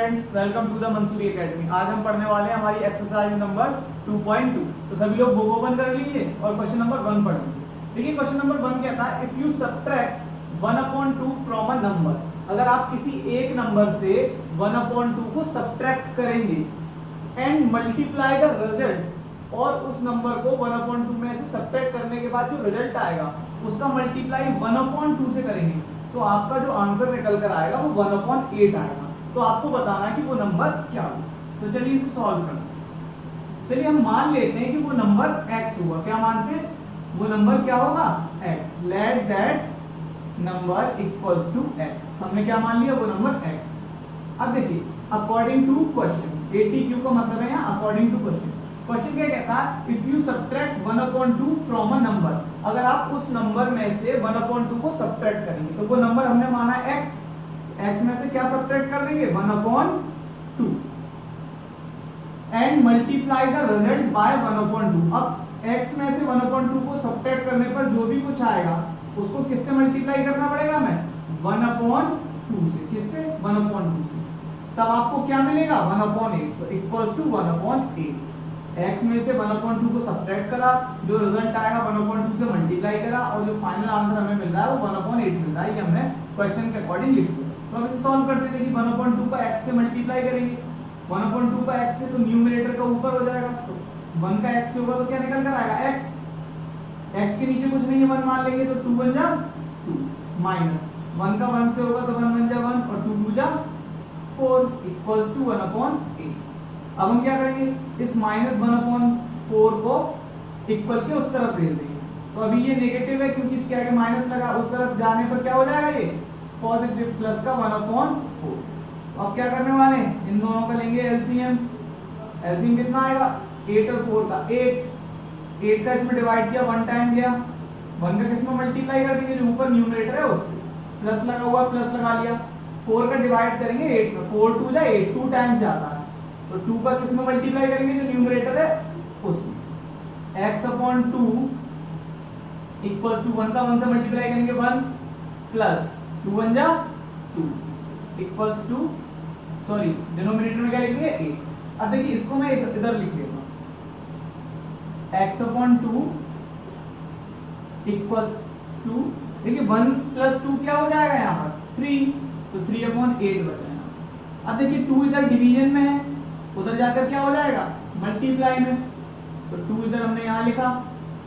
Friends, welcome to the Mussoorie academy. आज हम पढ़ने वाले हैं हमारी एक्सरसाइज नंबर 2.2। तो सभी लोग बुक ओपन कर लीजिए और क्वेश्चन नंबर 1 पढ़ लीजिए। देखिए क्वेश्चन नंबर 1 कहता है if you subtract 1/2 from a number. अगर आप किसी एक नंबर से 1/2 को सबट्रैक्ट करेंगे एंड मल्टीप्लाई द रिजल्ट, और उस नंबर को 1/2 में से सबट्रैक्ट करने के बाद जो रिजल्ट आएगा उसका मल्टीप्लाई 1/2 से करेंगे, तो आपका जो आंसर निकल कर आएगा वो 1/8 आएगा। तो आपको बताना है कि वो नंबर क्या हो। तो चलिए इसे सॉल्व करते हैं। चलिए हम मान लेते हैं कि वो नंबर x होगा। क्या मानते हैं? वो नंबर क्या होगा? x। Let that number equals to x। हमने क्या मान लिया? वो नंबर x। अब देखिए अकॉर्डिंग टू क्वेश्चन, ATQ का मतलब है यहाँ अकॉर्डिंग टू क्वेश्चन। क्वेश्चन क्या कहता है? If you subtract 1/2 from a number. अगर आप उस नंबर में से 1/2 को सबट्रैक्ट करेंगे, तो वो नंबर हमने माना है x, x में से क्या सबट्रैक्ट कर देंगे? 1/2 and multiply the result by 1/2। अब x में से 1/2 को सबट्रैक्ट करने पर जो भी कुछ आएगा उसको किससे मल्टीप्लाई करना पड़ेगा? मैं 1/2 से। किससे? 1/2 से। तब आपको क्या मिलेगा? 1/8। तो इक्वल्स टू 1/8। x में से 1/2 को सबट्रैक्ट करा, जो रिजल्ट आएगा 1/2 से मल्टीप्लाई करा, और जो फाइनल आंसर हमें मिल रहा है वो 1/8 मिल रहा है। ये हमने क्वेश्चन के अकॉर्डिंग लिख दिया। तो अब इसे सॉल्व करते हैं कि 1/2 का x से मल्टीप्लाई करेंगे। 1/2 का x से तो न्यूमरेटर का ऊपर हो जाएगा, तो 1 का x से होगा तो क्या निकल कर आएगा? x। x के नीचे कुछ नहीं है, 1 मान लेंगे, तो 2 बन जा 2 माइनस 1 का 1 से होगा तो 1 बन जा 1 और 2 2 जा 4 इक्वल्स टू 1/8। अब हम क्या करेंगे? इस -1/4 को इक्वल के उस तरफ भेज देंगे। तो अभी ये नेगेटिव है क्योंकि इसके आगे माइनस लगा, उस तरफ जाने पर क्या हो जाएगा? ये पॉजिटिव प्लस का 1/4। अब क्या करने वाले हैं? इन दोनों का लेंगे एलसीएम। एलसीएम कितना आएगा? 8 और 4 का 8 का इसमें डिवाइड किया, 1 टाइम गया, 1 का किसमें मल्टीप्लाई कर देंगे? जो ऊपर न्यूमरेटर है उससे, प्लस लगा हुआ प्लस लगा लिया। 4 का डिवाइड करेंगे 8 में, 4 2 जा 8, 2 टाइम्स जाता है, तो 2 का किसमें मल्टीप्लाई करेंगे? जो न्यूमरेटर है उसमें। x/2 इक्वल्स टू 1 का 1 से मल्टीप्लाई करेंगे 1 प्लस 2 1 जा 2 इक्वल्स टू, सॉरी डिनोमिनेटर में क्या लिखेंगे? 8। अब देखिए इसको मैं इधर लिख लेता हूं, x/2 इक्वल्स टू, देखिए 1 प्लस 2 क्या हो जाएगा यहाँ पर? 3, तो 3/8 बचेगा। अब देखिए 2 इधर डिवीजन में है, उधर जाकर क्या हो जाएगा? मल्टीप्लाई में, तो 2 इधर हमने यहाँ लिखा,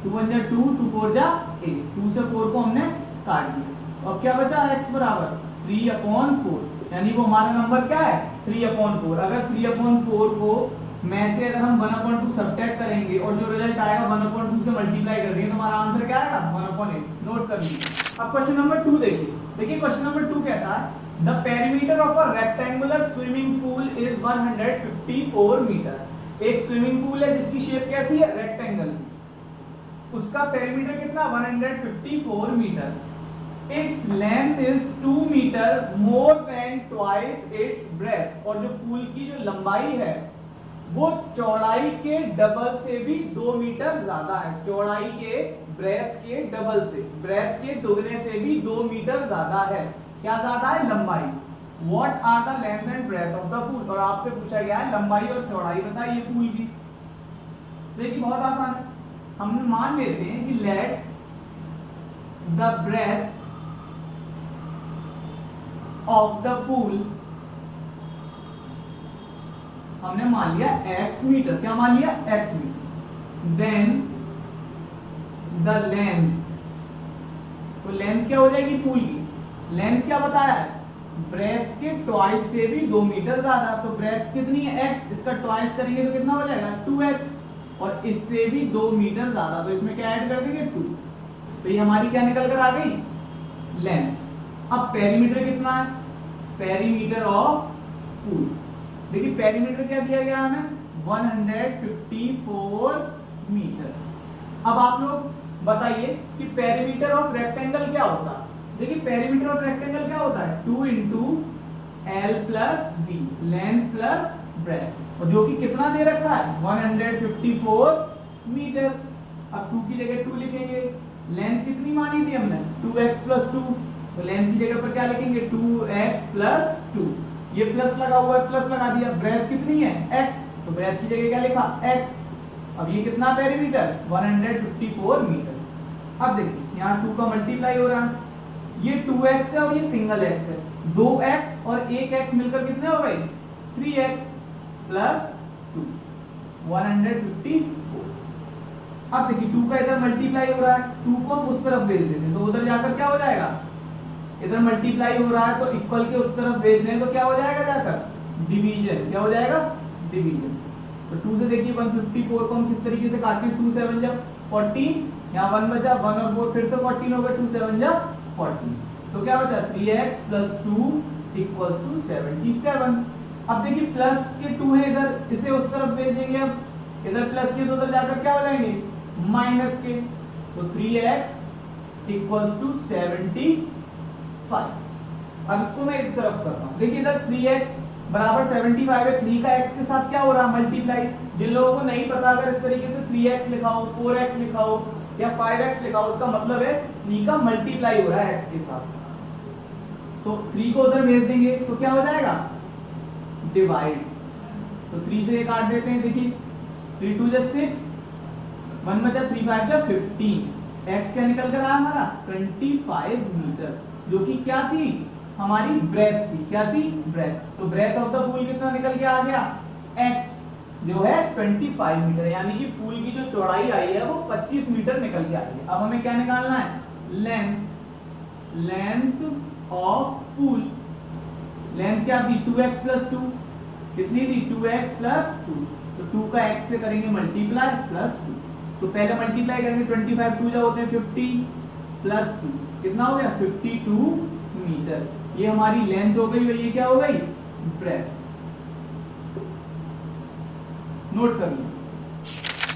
2 1 जा 2, 2 4 जा 8, 2 से 4 को हमने काट दिया। अब क्या बचा? x बराबर 3/4, यानी वो हमारा नंबर क्या है? 3/4। अगर 3/4 को में से अगर हम 1/2 सबट्रैक्ट करेंगे और जो रिजल्ट आएगा 1/2 से मल्टीप्लाई कर देंगे, तो हमारा आंसर क्या आएगा? 1/8। नोट कर लीजिए। अब क्वेश्चन नंबर 2 देखिए। देखिए क्वेश्चन नंबर 2 कहता है The perimeter of a rectangular swimming pool is 154 metre. एक स्विमिंग पूल है जिसकी शेप कैसी है? रेक्टेंगल। उसका पेरीमीटर कितना? 154 metre. Its length is 2 metre more than twice its breadth। और जो पूल की जो लंबाई है वो चौड़ाई के डबल से भी 2 मीटर ज्यादा है। चौड़ाई के ब्रेथ के डबल से, ब्रेथ के दुगने से भी 2 मीटर ज्यादा है। क्या ज्यादा है? लंबाई। What are the length and breadth of the pool? और आपसे पूछा गया है लंबाई और चौड़ाई बताइए पूल की। देखिए बहुत आसान है, हम मान लेते हैं कि let the breadth of the pool, हमने मान लिया x मीटर। क्या मान लिया? x metre. Then the length, तो लेंथ क्या हो जाएगी पूल की? लेंथ क्या बताया है? ब्रेथ के ट्वाइस से भी 2 मीटर ज्यादा। तो ब्रेथ कितनी है? x, इसका ट्वाइस करेंगे तो कितना हो जाएगा? 2x, और इससे भी 2 मीटर ज्यादा, तो इसमें क्या ऐड कर देंगे? 2। तो ये हमारी क्या निकल कर आ गई? लेंथ। अब पेरीमीटर कितना है? पेरीमीटर ऑफ पूल, देखिए पेरीमीटर क्या दिया गया हमें? 154 मीटर। अब आप लोग बताइए कि पेरीमीटर ऑफ रेक्टेंगल क्या होता है? देखिए पेरीमीटर ऑफ रेक्टेंगल क्या होता है? 2 into L plus B, length plus breadth, और जो कि कितना दे रखा है? 154 मीटर। अब 2 की जगह 2 लिखेंगे। लेंथ कितनी मानी थी हमने? 2x प्लस 2, तो लेंथ की जगह पर क्या लिखेंगे? 2x plus 2। ये प्लस लगा हुआ है, प्लस लगा दिया, ब्रेथ कितनी है x, तो ब्रेथ की जगह क्या लिखा x। अब ये कितना पेरीमीटर 154 मीटर। अब देखिए यहाँ 2 का मल्टीप्लाई हो रहा है, ये 2x है और ये सिंगल x है, 2x और 1x मिलकर कितने हो गए 3x प्लस 2 154। अब देखिए 2 का इधर मल्टीप्लाई हो रहा है, 2 को हम उस तरफ भेज देते हैं तो उधर जाकर क्या हो जाएगा, इधर मल्टीप्लाई हो रहा है तो इक्वल के उस तरफ भेज रहे हैं तो क्या हो जाएगा जाकर डिवीजन, क्या हो जाएगा डिवीजन। तो 2 से देखिए 154 को हम किस तरीके से काटते हैं, 2 7 जा 14, यहाँ 1 बचा, 1 और 4 फिर से 14 हो गया, 2 7 जा 14, तो क्या बचा 3x प्लस 2 इक्वल्स टू 77। अब देखिए प्लस के 2 है इधर, इसे उस तरफ भेज देंगे, अब इधर प्लस के तो उधर जाकर क्या हो जाएंगे माइनस के, तो 3x इक्वल्स टू 75। अब इसको मैं एक तरफ करता हूँ, देखिए इधर 3x बराबर 75 है, 3 का x के साथ क्या हो रहा है मल्टीप्लाई। जिन लोगों को नहीं पता अगर इस तरीके से 3x लिखा हो, 4x लिखा हो या 5x लिखा हो, उसका मतलब है 3 का मल्टीप्लाई हो रहा है x के साथ। तो 3 को उधर भेज देंगे तो क्या हो जाएगा डिवाइड, तो 3 से ये काट देते हैं, देखिए 3 2 जा 6, 1 बचा 3 5 जा 15, x क्या निकल कर आया हमारा 25 मीटर, जो कि क्या थी हमारी ब्रेथ थी, क्या थी ब्रेथ। तो ब्रेथ ऑफ द पूल कितना निकल के आ गया x जो है 25 मीटर, यानी कि पूल की जो चौड़ाई आई है वो 25 मीटर निकल के आई है। अब हमें क्या निकालना है लेंथ ऑफ पूल, लेंथ क्या थी 2x प्लस 2, कितनी थी 2x प्लस 2, तो 2 का x से करेंगे मल्टीप्लाई प्लस 2, तो पहले मल्टीप्लाई करेंगे 25 2 जा होते हैं 50 प्लस 2 कितना हो गया 52 मीटर। ये हमारी लेंथ हो गई और ये क्या हो गई ब्रेथ, नोट कर लो।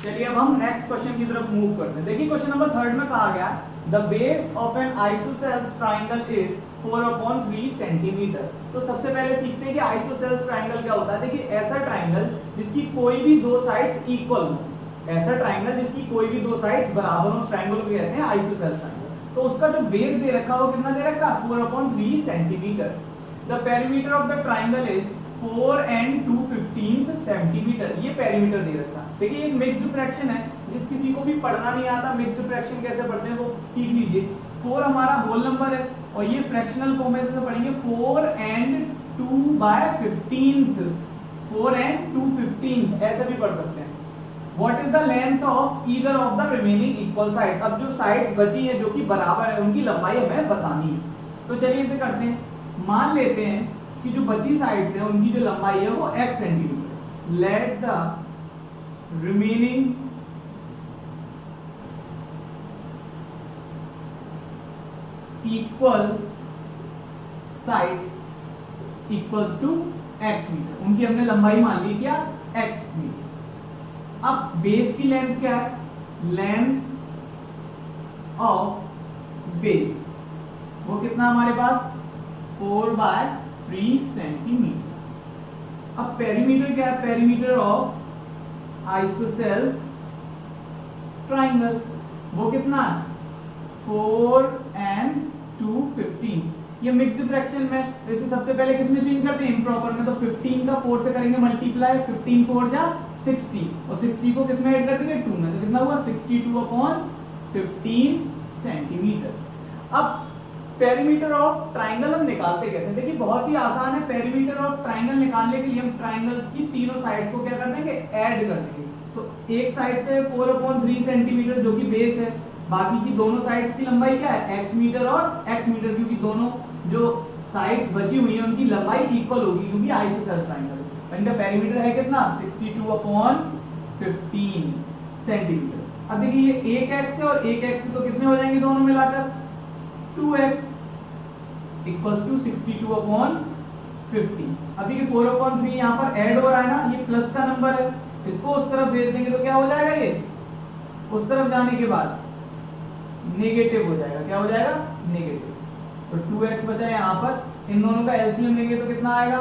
चलिए अब हम नेक्स्ट क्वेश्चन की तरफ मूव करते हैं। देखिए क्वेश्चन नंबर 3 में कहा गया the base of N isosceles triangle is 4/3 centimetre. तो सबसे पहले सीखते हैं कि आइसोसेल्स ट्रायंगल क्या होता है। देखिए ऐसा ट्रायंगल जिसकी कोई भी दो साइड्स इक्वल हो, ऐसा ट्रायंगल जिसकी कोई भी दो साइड्स बराबर हो, उस ट्रायंगल को कहते हैं आइसोसेल्स ट्रायंगल। तो उसका जो बेस दे रखा हो कितना दे रखा 4/3 centimetre. The perimeter of the triangle is 4 and 2/15 centimetre, ये पेरीमीटर दे रखा। देखिए एक मिक्स्ड फ्रैक्शन है, जिस किसी को भी पढ़ना नहीं आता मिक्स्ड फ्रैक्शन कैसे पढ़ते हैं वो सीख लीजिए। 4 हमारा होल नंबर है और ये फ्रैक्शनल फॉर्म में से पढ़ेंगे 4 and 2/15, 4 and 2/15 ऐसे भी पढ़ सकते हैं। What is the length of either of the remaining equal sides? अब जो साइड्स बची हैं जो कि बराबर है उनकी लंबाई हमें बतानी है। तो चलिए इसे करते हैं, मान लेते हैं कि जो बची साइड्स हैं उनकी जो लंबाई है वो x centimetre. Let the remaining equal sides equals to x metre, उनकी हमने लंबाई मान ली क्या x मीटर। अब बेस की लेंथ क्या है, लेंथ ऑफ बेस वो कितना हमारे पास 4/3 सेंटीमीटर। अब पेरीमीटर क्या है, पेरीमीटर ऑफ आइसोसेल्स ट्रायंगल वो कितना है 4 and 2/15। ये मिक्स्ड फ्रैक्शन में जैसे सबसे पहले किसमें चेंज करते हैं इम्प्रॉपर में, तो 15 का 4 से करेंगे मल्टीप्लाई, 15 4 जा 60 और 60 को किसमें ऐड कर देंगे 2 में, तो कितना हुआ 62/15 सेंटीमीटर। अब पेरीमीटर ऑफ ट्रायंगल हम निकालते कैसे, देखिए बहुत ही आसान है। पेरीमीटर ऑफ ट्रायंगल निकालने के लिए हम ट्रायंगल्स की तीनों साइड को क्या कर देंगे ऐड कर देंगे। तो एक साइड पे 4/3 सेंटीमीटर जो कि बेस है, बाकी की दोनों साइड्स की लंबाई क्या है x मीटर और x मीटर, क्योंकि दोनों जो साइड्स बची हुई हैं उनकी लंबाई इक्वल होगी क्योंकि आइसोसेल्स ट्रायंगल। इनका पेरीमीटर है कितना 62/15 सेंटीमीटर। अब देखिए ये एक x है और एक x तो कितने हो जाएंगे दोनों मिलाकर 2x इक्वल्स टू 62/15। अब देखिए 4/3 यहाँ पर ऐड हो रहा है ना, ये प्लस का नंबर है, इसको उस तरफ भेज देंगे तो क्या हो जाएगा, ये उस तरफ जाने के बाद नेगेटिव हो जाएगा, क्या हो जाएगा नेगेटिव। तो 2x बचा यहाँ पर, इन दोनों का एलसीएम लेंगे तो कितना आएगा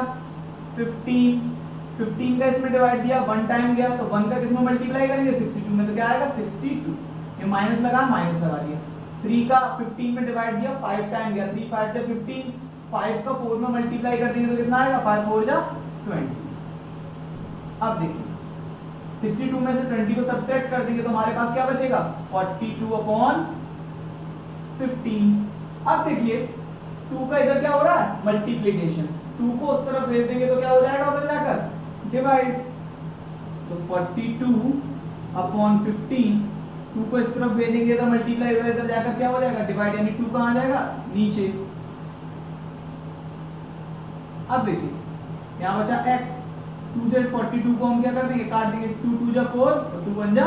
15 का इसमें डिवाइड दिया, 1 टाइम गया तो 1 का किसमें मल्टीप्लाई करेंगे 62 में, तो क्या आएगा 62। ये माइनस लगा दिया, 3 का 15 में डिवाइड दिया, 5 टाइम गया, 3 5 15, 5 का 4 में मल्टीप्लाई कर देंगे तो कितना आएगा 5 4 जा 20। अब देखिए 62 में से 20 को सब्ट्रैक्ट कर देंगे तो हमारे पास क्या बचेगा 42/15। अब देखिए 2 का इधर क्या हो रहा है मल्टीप्लिकेशन, 2 को उस तरफ भेज देंगे तो क्या हो जाएगा उधर जाकर डिवाइड। तो 42/15 2 को इस तरफ भेजेंगे तो मल्टीप्लाई इधर जाकर क्या हो जाएगा डिवाइड, यानी 2 कहां जाएगा नीचे। अब देखिए यहां बचा x, 2 से 42 को हम क्या कर देंगे काट देंगे, 2 2 जा 4 और 2 1 जा,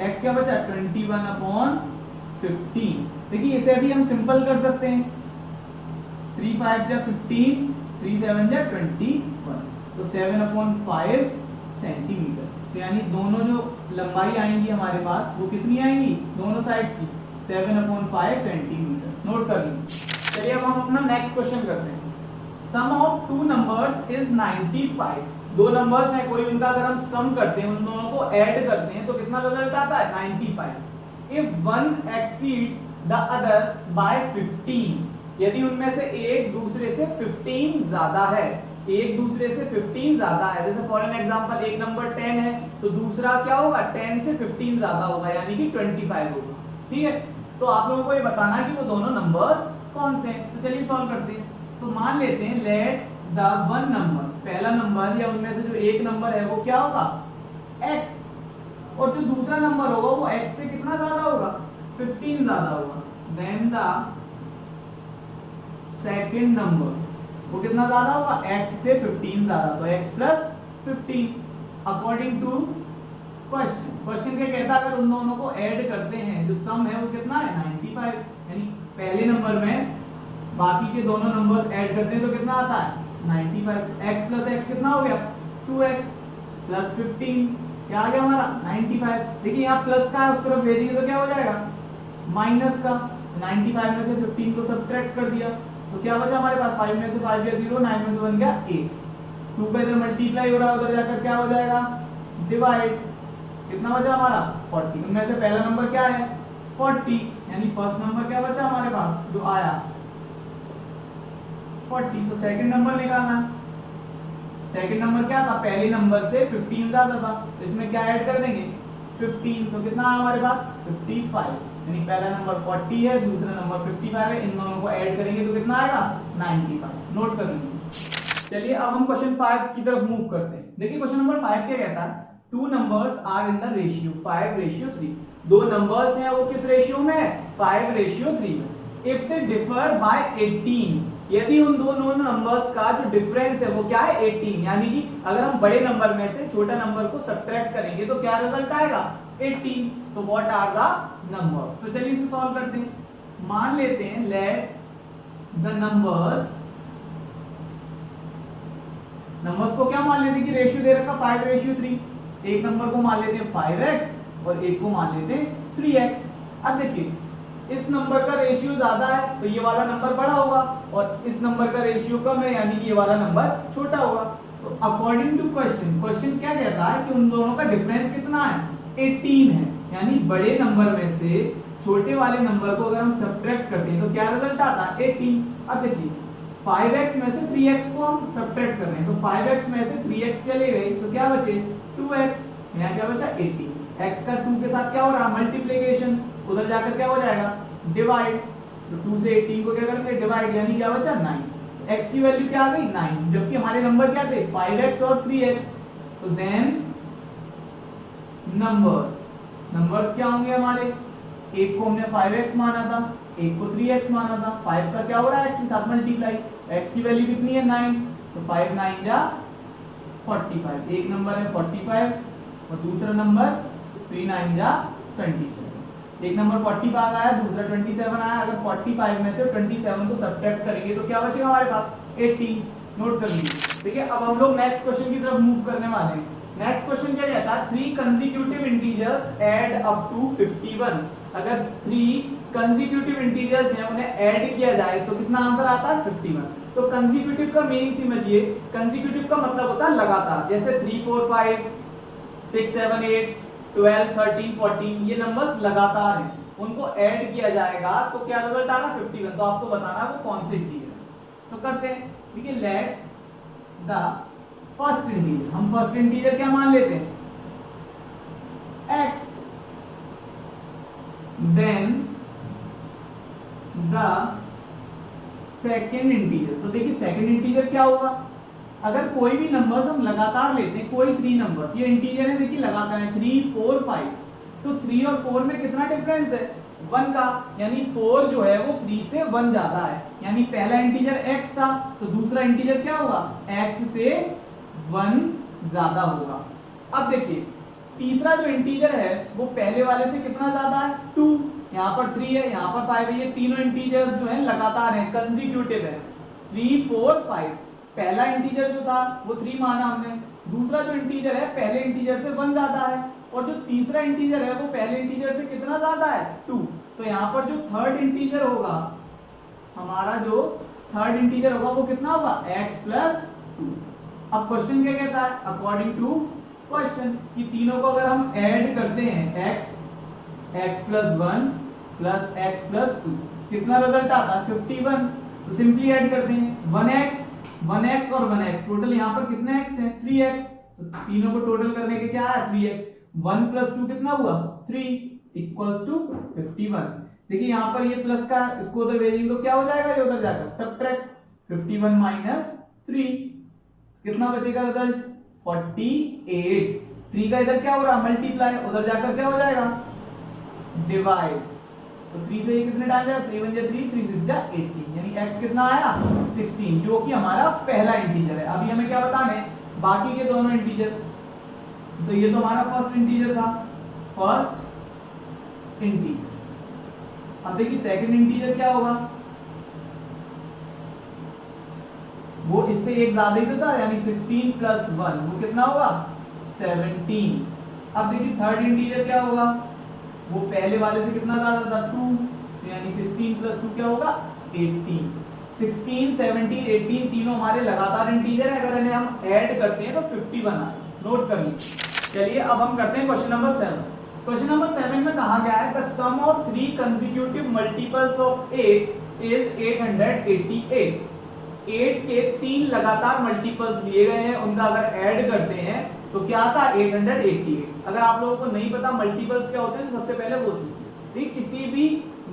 x क्या बचा 21/15। देखिए इसे भी हम सिंपल कर सकते हैं, 3 5 जा 15, 3 7 जा 21, तो 7/5 सेंटीमीटर। तो यानी दोनों जो लंबाई आएंगी हमारे पास वो कितनी आएंगी दोनों साइड्स की 7/5 सेंटीमीटर। नोट कर लीजिए। चलिए अब हम अपना नेक्स्ट क्वेश्चन करते हैं। सम ऑफ टू नंबर्स इज 95। दो नंबर्स हैं कोई, उनका अगर हम सम करते हैं, उन दोनों को ऐड करते हैं तो कितना रिजल्ट आता है 95। If one exceeds the other by 15, यदि उनमें से एक दूसरे से 15 ज्यादा है, एक दूसरे से 15 ज्यादा है, जैसे फॉर एन एग्जांपल एक नंबर 10 है तो दूसरा क्या होगा 10 से 15 ज्यादा होगा यानी कि 25 होगा। ठीक है, तो आप लोगों को ये बताना है कि वो दोनों नंबर्स कौन से हैं। तो चलिए सॉल्व करते हैं। तो मान लेते हैं लेट द वन नंबर, पहला नंबर या उनमें से जो एक नंबर है वो क्या होगा x, और जो दूसरा नंबर होगा वो x से कितना ज्यादा होगा 15 ज्यादा होगा। देन द सेकंड नंबर वो कितना ज्यादा होगा x से 15 ज्यादा, तो x plus 15 according to question. Question क्या कहता है अगर उन दोनों को ऐड करते हैं जो सम है वो कितना है 95, यानी पहले नंबर में बाकी के दोनों नंबर्स ऐड करते हैं तो कितना आता है 95। x प्लस x कितना हो गया 2x प्लस 15 क्या आ गया हमारा 95। देखिए यहाँ प्लस का है उस तरफ भेजेंगे तो क्या हो जाएगा माइनस का, 95 में से 15 को सब्ट्रैक्ट कर दिया तो क्या बचा हमारे पास 5 में से 5 गया 0, 9 में से 1 गया 8, 2 का इधर मल्टीप्लाई हो रहा है उधर जाकर क्या हो जाएगा डिवाइड, कितना बचा हमारा 40। उनमें से पहला नंबर क्या है 40, यानी फर्स्ट नंबर क्या बचा हमारे पास जो आया 40। तो सेकंड नंबर निकालना है, सेकंड नंबर क्या था पहले नंबर से 15 ज्यादा था तो इसमें क्या ऐड कर देंगे 15, तो कितना है हमारे पास 55, यानी पहला नंबर 40 है दूसरा नंबर 55 है, इन दोनों को ऐड करेंगे तो कितना आएगा 95। नोट कर लीजिए। चलिए अब हम क्वेश्चन 5 की तरफ मूव करते हैं। देखिए क्वेश्चन नंबर 5 क्या कहता है, two numbers are in the ratio 5:3। दो नंबर्स हैं वो किस रेशियो में है 5:3 में। इफ दे डिफर बाय 18, यदि उन दोनों नंबर्स का जो डिफरेंस है वो क्या है 18, यानी कि अगर हम बड़े नंबर में से छोटा नंबर को सब्ट्रैक्ट करेंगे तो क्या रिजल्ट आएगा 18। तो व्हाट आर द नंबर्स। तो चलिए इसे सॉल्व करते हैं। मान लेते हैं लेट द नंबर्स को क्या मान लेते हैं कि रेशियो दे रखा 5:3। एक नंबर को मान लेते हैं 5x और एक को मान लेते हैं 3x। अब देखिए इस नंबर का रेशियो ज्यादा है तो ये वाला नंबर बड़ा होगा और इस नंबर का रेशियो कम है यानी कि ये वाला नंबर छोटा होगा। तो अकॉर्डिंग टू क्वेश्चन क्या कहता है कि उन दोनों का डिफरेंस कितना है 18 है, यानी बड़े नंबर में से छोटे वाले नंबर को अगर हम सब्ट्रैक्ट करते हैं तो क्या रिजल्ट आता है 18। अब देखिए 5x में से 3x को हम सब्ट्रैक्ट कर रहे हैं तो 5x में से 3x चले गए तो क्या बचे 2x, यहाँ क्या बचा 18। x का 2 के साथ क्या हो रहा है मल्टीप्लिकेशन, उधर जाकर क्या हो जाएगा डिवाइड, तो 2 से 18 को क्या करेंगे डिवाइड, यानी क्या बचा 9। x की वैल्यू क्या आ गई 9, जबकि हमारे नंबर क्या थे 5x और 3x। तो देन नंबर्स क्या होंगे हमारे, एक को हमने 5x माना था एक को 3x माना था, 5 का क्या हो रहा है x के साथ मल्टीप्लाई, x की वैल्यू कितनी है 9, तो 5 9 जा 45। एक नंबर है 45 और दूसरा नंबर 3 9 जा 27। एक नंबर 45 आया दूसरा 27 आया, अगर 45 में से 27 को सब्ट्रैक्ट करेंगे तो क्या बचेगा हमारे पास 18। नोट कर लीजिए। देखिए अब हम लोग नेक्स्ट क्वेश्चन की तरफ मूव करने वाले हैं। नेक्स्ट क्वेश्चन क्या कहता है 3 consecutive integers add up to 51। अगर 3 कंसेक्यूटिव इंटीजर्स हैं उन्हें ऐड किया जाए तो कितना आंसर आता है 51। तो कंसेक्यूटिव का मीनिंग समझिए, कंसेक्यूटिव का मतलब होता है लगातार, जैसे 3 4 5 6 7 8 12 13 14 ये नंबर्स लगातार हैं, उनको ऐड किया जाएगा तो क्या रिजल्ट आ रहा है 51। तो आपको बताना है वो कौन से इंटीजर। तो करते हैं, देखिए लेट द फर्स्ट इंटीजर, हम फर्स्ट इंटीजर क्या मान लेते हैं x, then the second integer. तो देखिए सेकेंड इंटीजर क्या होगा, अगर कोई भी नंबर्स हम लगातार लेते हैं, कोई 3 नंबर्स, ये इंटीजर है देखिए लगातार है 3 4 5, तो 3 और 4 में कितना डिफरेंस है 1 का, यानी 4 जो है वो 3 से 1 ज्यादा है, यानी पहला इंटीजर x था तो दूसरा इंटीजर क्या होगा x से 1 ज्यादा होगा। अब देखिए तीसरा जो इंटीजर है वो पहले वाले से कितना ज्यादा है 2, यहाँ पर 3 है, यहाँ पर 5 है, ये तीनों इंटीजर्स जो हैं लगातार हैं, कंसेक्यूटिव है 3 4 5। पहला इंटीजर जो था वो 3 माना हमने, दूसरा जो इंटीजर है पहले इंटीजर से 1 ज्यादा है, और जो तीसरा इंटीजर है वो पहले इंटीजर से कितना ज्यादा है 2। तो यहाँ पर जो थर्ड इंटीजर होगा, हमारा जो थर्ड इंटीजर होगा वो कितना होगा x प्लस 2। अब क्वेश्चन क्या कहता है, अकॉर्डिंग टू क्वेश्चन कि तीनों को अगर हम ऐड करते हैं x plus 1 plus x plus 2, कितना रिजल्ट आता है 51। तो सिंपली ऐड करते हैं 1x और 1x, टोटल यहाँ पर कितने x हैं 3x, तो तीनों को टोटल करने के क्या आया 3x, 1 प्लस 2 कितना हुआ 3 इक्वल्स टू 51। देखिए यहाँ पर ये प्लस का इसको उधर भेजेंगे तो क्या हो जाएगा, ये उधर जाकर सब्ट्रैक्ट 51 माइनस 3, कितना बचेगा रिजल्ट 48। 3 का इधर क्या हो रहा मल्टीप्लाई, उधर जाकर क्या हो जाएगा डिवाइड, तो 3 से ये कितने टाइम जाएगा 3 1 3 3 6 18, यानी x कितना आया 16, जो कि हमारा पहला इंटीजर है। अभी हमें क्या बताना है बाकी के दोनों इंटीजर, तो ये तो हमारा फर्स्ट इंटीजर था, फर्स्ट इंटीजर। अब देखिए सेकंड इंटीजर क्या होगा, वो इससे एक ज्यादा ही तो था, यानी 16 प्लस 1 वो कितना होगा 17। अब देखिए थर्ड इंटीजर क्या होगा, वो पहले वाले से कितना ज्यादा था 2, तो यानी 16 प्लस 2 क्या होगा 18। 16 17 18 तीनों हमारे लगातार इंटीजर है, अगर इन्हें हम ऐड करते हैं तो 51 आता, नोट कर लीजिए। चलिए अब हम करते हैं क्वेश्चन नंबर 7। क्वेश्चन नंबर 7 में कहा गया है the sum of 3 consecutive multiples of 8 is 888। 8 के 3 लगातार मल्टीपल्स लिए गए हैं, उनका अगर ऐड करते हैं तो क्या आता है 888। अगर आप लोगों को नहीं पता मल्टीपल्स क्या होते हैं तो सबसे पहले वो सीखिए। ठीक, किसी भी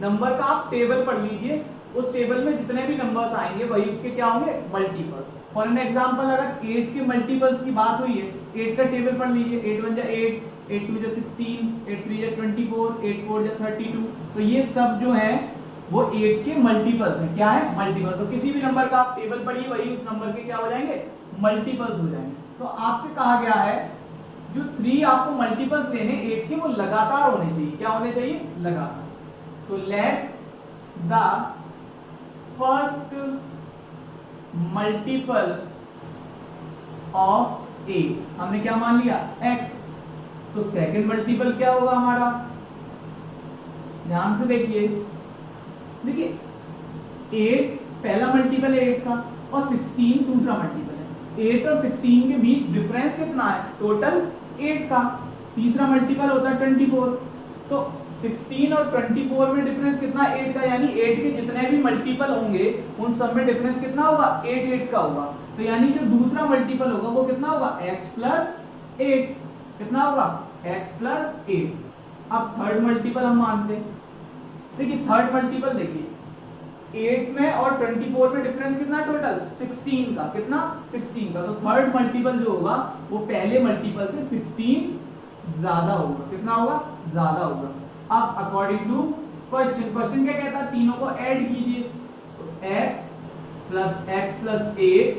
नंबर का आप टेबल पढ़ लीजिए, उस टेबल में जितने भी नंबर्स आएंगे वही उसके क्या होंगे मल्टीपल्स। फॉर एन एग्जांपल अगर 8 के मल्टीपल्स की बात हुई है, 8 का टेबल पढ़ लीजिए, 8 1 जा 8, 8 2 जा 16, 8 3 जा 24, 8 4 जा 32। तो ये सब जो है वो 8 के मल्टीपल्स हैं। क्या है मल्टीपल्स। तो किसी भी नंबर का आप टेबल पढ़िए वही उस नंबर के क्या हो जाएंगे मल्टीपल्स हो जाएंगे। तो आपसे कहा गया है जो 3 आपको मल्टीपल्स लेने 8 के वो लगातार होने चाहिए। क्या होने चाहिए लगातार। तो late the first multiple of 8 हमने क्या मान लिया x, तो सेकंड मल्टीपल क्या होगा हमारा, ध्यान से देखिए, देखिए 8 पहला मल्टीपल है 8 का और 16 दूसरा मल्टीपल है। 8 और 16 के बीच डिफरेंस कितना है टोटल 8 का। तीसरा मल्टीपल होता है 24, तो 16 और 24 में डिफरेंस कितना 8 का, यानी 8 के जितने भी मल्टीपल होंगे उन सब में डिफरेंस कितना होगा 8 8 का होगा। तो यानी जो दूसरा मल्टीपल होगा वो कितना होगा x प्लस 8, कितना होगा x प्लस 8। अब थर्ड मल्टीपल हम मानते हैं, देखिए थर्ड मल्टीपल देखिए 8 में और 24 में डिफरेंस कितना टोटल 16 का, कितना 16 का। तो थर्ड मल्टीपल जो होगा वो पहले मल्टीपल से 16 ज्यादा होगा, कितना होगा ज्यादा होगा। अब अकॉर्डिंग टू क्वेश्चन, क्वेश्चन क्या कहता है तीनों को ऐड कीजिए, तो x plus 8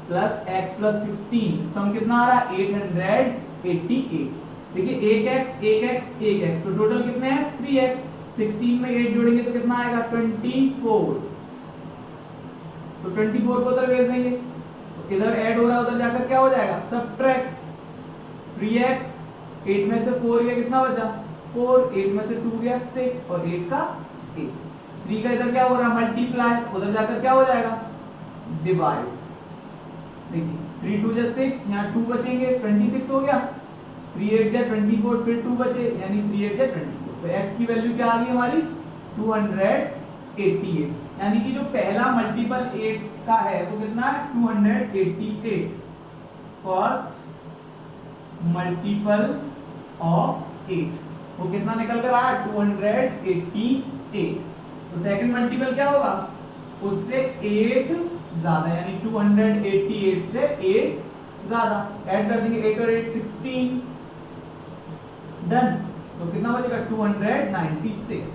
plus x plus 16 सम कितना आ रहा है 888। देखिए 1x तो टोटल कितने हैं 3x, 16 में 8 जोड़ेंगे तो कितना आएगा 24, तो 24 को उधर भेज देंगे, तो इधर ऐड हो रहा है उधर जाकर क्या हो जाएगा सब्ट्रैक्ट 3x, 8 में से 4 गया कितना बचा 4, 8 में से 2 गया 6 और 8 का 8। 3 का इधर क्या हो रहा है मल्टीप्लाई, उधर जाकर क्या हो जाएगा डिवाइड। देखिए 3 2 जा 6, यहाँ 2 बचेंगे 26 हो गया, 3 8 जा 24 फिर 2 बचे यानी 3 8 जा 24। तो x की वैल्यू क्या आ गई हमारी 200 288, यानी कि जो पहला मल्टीपल 8 का है वो कितना है 288, फर्स्ट मल्टीपल ऑफ 8 वो कितना निकल कर आया 288। तो सेकंड मल्टीपल क्या होगा उससे 8 ज्यादा, यानी 288 से 8 ज्यादा, ऐड कर देंगे 8 और 8 16, डन। तो कितना बचेगा 296।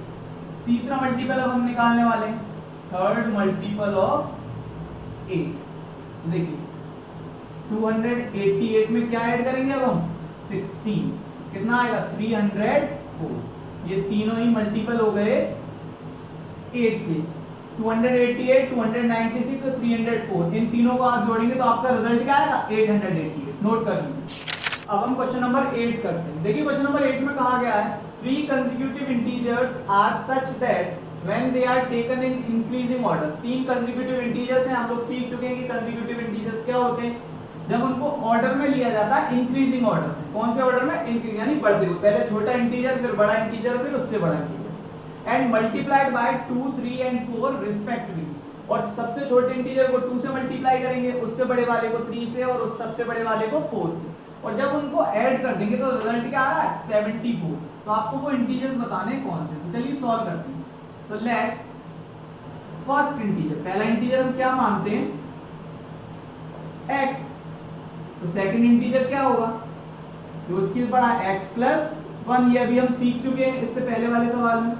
तीसरा मल्टीपल अब हम निकालने वाले हैं, थर्ड मल्टीपल ऑफ 8। देखिए 288 में क्या ऐड करेंगे अब हम 16, कितना आएगा 304। ये तीनों ही मल्टीपल हो गए 8 के, 288, 296 और 304। इन तीनों को आप जोड़ेंगे तो आपका रिजल्ट क्या आएगा 888। नोट कर लीजिए। अब हम क्वेश्चन नंबर 8 करते हैं। देखिए क्वेश्चन नंबर 8 में कहा गया है 3 consecutive integers are such that when they are taken in increasing order। 3 consecutive integers हैं, हम लोग सीख चुके हैं कि consecutive integers क्या होते हैं, जब उनको ऑर्डर में लिया जाता है इंक्रीजिंग ऑर्डर में। कौन से ऑर्डर में इंक्रीज, यानी बढ़ते हुए, पहले छोटा इंटीजर फिर बड़ा इंटीजर फिर उससे बड़ा integer, and multiplied by 2 3 and 4 respectively. और सबसे छोटे इंटीजर को 2 से मल्टीप्लाई करेंगे, उससे बड़े वाले को 3 से और उस सबसे बड़े वाले को 4 से, और जब उनको ऐड कर देंगे तो रिजल्ट क्या आ रहा है 74। तो आपको वो इंटीजर्स बताने कौन से, तो चलिए सॉल्व करते हैं। तो लेट फर्स्ट इंटीजर, पहला इंटीजर हम क्या मानते हैं x, तो सेकंड इंटीजर क्या होगा तो उसकी बड़ा x प्लस 1, ये अभी हम सीख चुके हैं इससे पहले वाले सवाल में।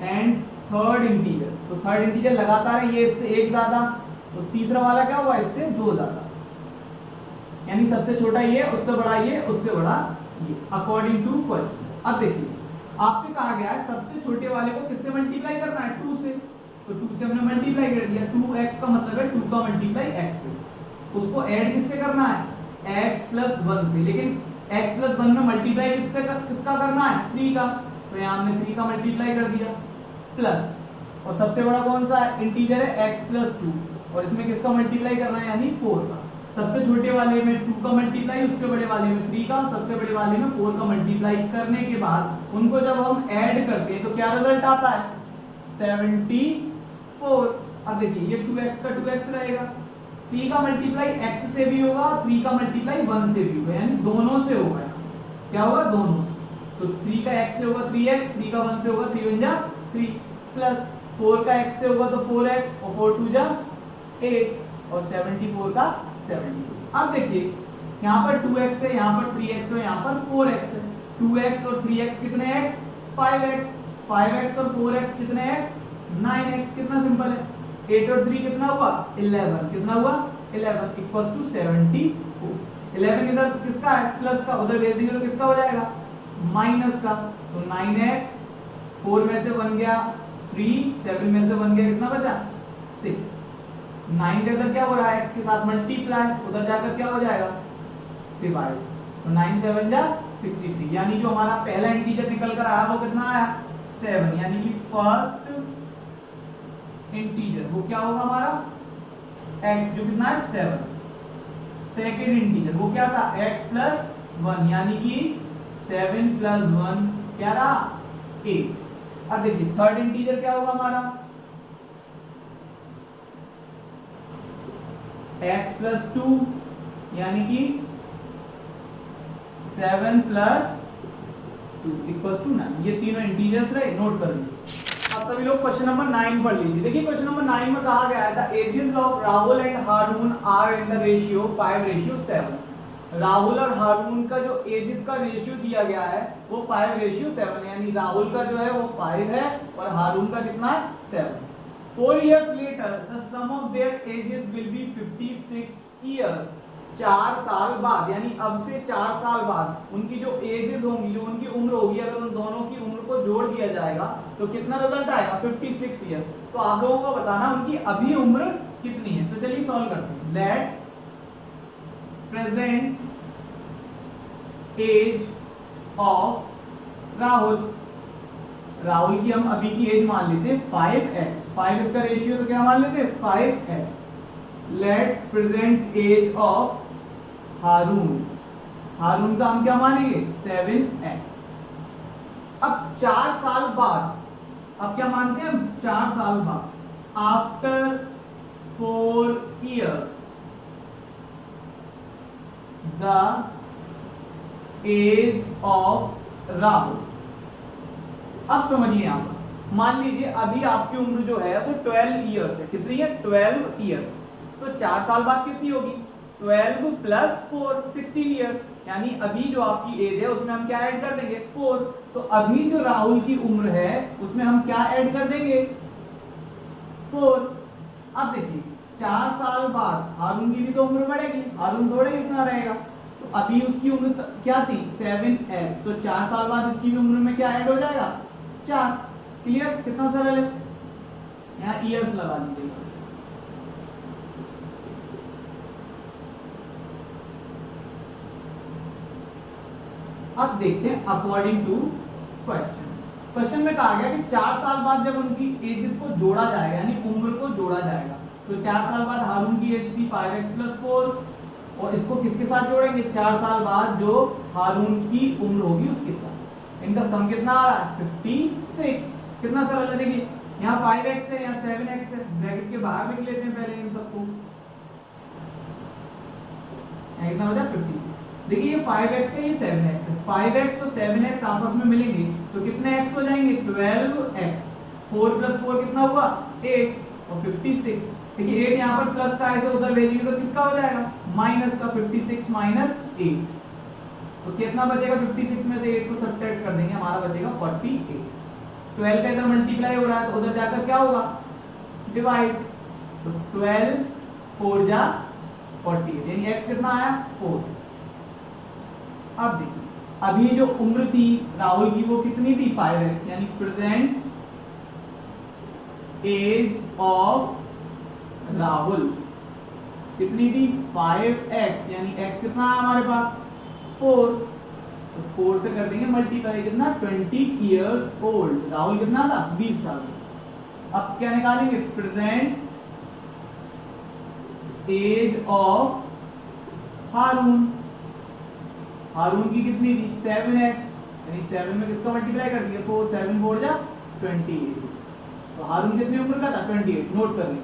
एंड थर्ड इंटीजर, तो थर्ड इंटीजर लगातार है, ये इससे 1 ज्यादा, तो तीसरा वाला क्या हुआ इससे 2 ज्यादा, यानी सबसे छोटा ये, उससे बड़ा ये, उससे बड़ा ये, अकॉर्डिंग टू क्वेश्चन। अब देखिए आपसे कहा गया है सबसे छोटे वाले को किससे मल्टीप्लाई करना है 2 से, तो 2 से हमने मल्टीप्लाई कर दिया, 2x का मतलब है 2 का मल्टीप्लाई x से। उसको ऐड किससे करना है x प्लस 1 से, लेकिन x प्लस 1 में मल्टीप्लाई किसका करना है 3 का, तो यहाँ हमने 3 का मल्टीप्लाई कर दिया, प्लस, और सबसे बड़ा कौन सा इंटीजर है x प्लस 2, और इसमें किसका मल्टीप्लाई करना है यानी 4 का। सबसे छोटे वाले में 2 का मल्टीप्लाई, उसके बड़े वाले में 3 का, सबसे बड़े वाले में 4 का मल्टीप्लाई करने के बाद उनको जब हम ऐड करते हैं तो क्या रिजल्ट आता है 74। अब देखिए ये 2x का 2x रहेगा, 3 का मल्टीप्लाई x से भी होगा, 3 का मल्टीप्लाई 1 से भी होगा, यानी दोनों से होगा। क्या होगा दोनों से, तो 3 का x से होगा 3x, 3 का 1 से होगा 3 1 जा 3, प्लस 4 का x से होगा तो 4x, और 4 2 जा 8, और 74 का 72। अब देखिए यहाँ पर 2x है, यहाँ पर 3x है, यहाँ पर 4x है। 2x और 3x कितने x 5x, 5x और 4x कितने x 9x, कितना सिंपल है। 8 और 3 कितना हुआ 11, कितना हुआ 11 इक्वल्स टू 74। 11 इधर किसका है प्लस का, उधर भेज देंगे तो किसका हो जाएगा माइनस का, तो 9x, 4 में से 1 गया 3, 7 में से 1 गया कितना बचा 6। 9 के अंदर क्या हो रहा है x के साथ मल्टीप्लाई, उधर जाकर क्या हो जाएगा डिवाइड, तो 9 7 जा 63, यानी जो हमारा पहला इंटीजर निकल कर आया वो कितना आया 7, यानी कि फर्स्ट इंटीजर वो क्या होगा हमारा x, जो कितना है 7। सेकंड इंटीजर वो क्या था x प्लस 1, यानी कि 7 प्लस 1 क्या रहा 8। अब देखिए थर्ड इंटीजर क्या होगा हमारा x प्लस 2, यानी कि 7 प्लस 2 इक्वल्स टू 9। ये तीनों इंटीजर्स रहे, नोट कर लीजिए। अब सभी लोग क्वेश्चन नंबर 9 पढ़ लीजिए। देखिए क्वेश्चन नंबर 9 में कहा गया है the ages of Rahul and Haroon are in the ratio 5:7। Rahul और हारून का जो एजेस का रेशियो दिया गया है वो 5:7, यानी राहुल का जो है वो 5 है और हारून का कितना है 7। 4 years later, the sum of their ages will be 56 years। 4 साल बाद, यानी अब से 4 साल बाद उनकी जो एजेस होंगी, जो उनकी उम्र होगी, अगर उन दोनों की उम्र को जोड़ दिया जाएगा तो कितना रिजल्ट आएगा 56 years। तो आप लोगों को बताना उनकी अभी उम्र कितनी है। तो चलिए सॉल्व करते हैं। Let present age of Rahul, Rahul की हम अभी की एज मान लेते हैं 5x, 5 इसका रेशियो तो क्या मान लेते हैं 5x। Let present age of Haroon, Haroon का हम क्या मानेंगे 7x। अब 4 साल बाद अब क्या मानते हैं हम, 4 साल बाद, after 4 years the age of Rahul. अब समझिए यहां पर, मान लीजिए अभी आपकी उम्र जो है वो 12 ईयर्स है। कितनी है? 12 ईयर्स। तो 4 साल बाद कितनी होगी? 12 प्लस 4, 16 ईयर्स। यानी अभी जो आपकी एज है उसमें हम क्या ऐड कर देंगे? 4। तो अभी जो राहुल की उम्र है उसमें हम क्या ऐड कर देंगे? 4। अब देखिए 4 साल बाद हारून की भी तो उम्र बढ़ेगी, हारून थोड़े इतना रहेगा। तो अभी उसकी उम्र क्या थी? 7x। तो 4 साल बाद इसकी भी उम्र में क्या ऐड हो जाएगा? 4। क्लियर? कितना सरल है। यहाँ ईयर्स लगा दीजिएगा। अब देखते हैं अकॉर्डिंग टू क्वेश्चन। क्वेश्चन में कहा गया कि 4 साल बाद जब उनकी एजेस को जोड़ा जाएगा, यानी उम्र को जोड़ा जाएगा, तो 4 साल बाद हारून की एज थी 5x + 4, और इसको किसके साथ जोड़ेंगे? 4 साल बाद जो हारून की उम्र होगी उसके साथ। इनका सम कितना आ रहा है? 56। कितना सरल है। देखिए यहाँ 5x है, यहाँ 7x है, ब्रैकेट के बाहर लिख लेते हैं पहले इन सबको। कितना हो जाए? 56। देखिए ये 5x है, ये 7x है। 5x और 7x आपस में मिलेंगे तो कितने x हो जाएंगे? 12x। 4 + 4 कितना हुआ? 8 और 56। देखिए 8 यहाँ पर प्लस का ऐसे उधर भेजेंगे तो किसका हो जाएगा? माइनस का। 56 - 8 तो कितना बचेगा? 56 में से 8 को सब्ट्रैक्ट कर देंगे, हमारा बचेगा 48। 12 का इधर मल्टीप्लाई हो रहा है तो उधर जाकर क्या होगा? डिवाइड। तो 12 4 जा 48, यानी x कितना आया? 4। अब देखिए अभी जो उम्र थी राहुल की वो कितनी थी? 5x, यानी प्रेजेंट एज ऑफ राहुल कितनी थी? 5x, यानी x कितना है हमारे पास? 4। तो 4 से कर देंगे मल्टीप्लाई, कितना? 20 इयर्स ओल्ड। राहुल कितना था? 20 साल। अब क्या निकालेंगे? Present age of Haroon. हारून की कितनी थी? 7x, यानी 7 में किसका मल्टीप्लाई कर दिया? 4। 7 4 जा 28। तो हारून कितनी उम्र का था? 28। नोट कर लेंगे।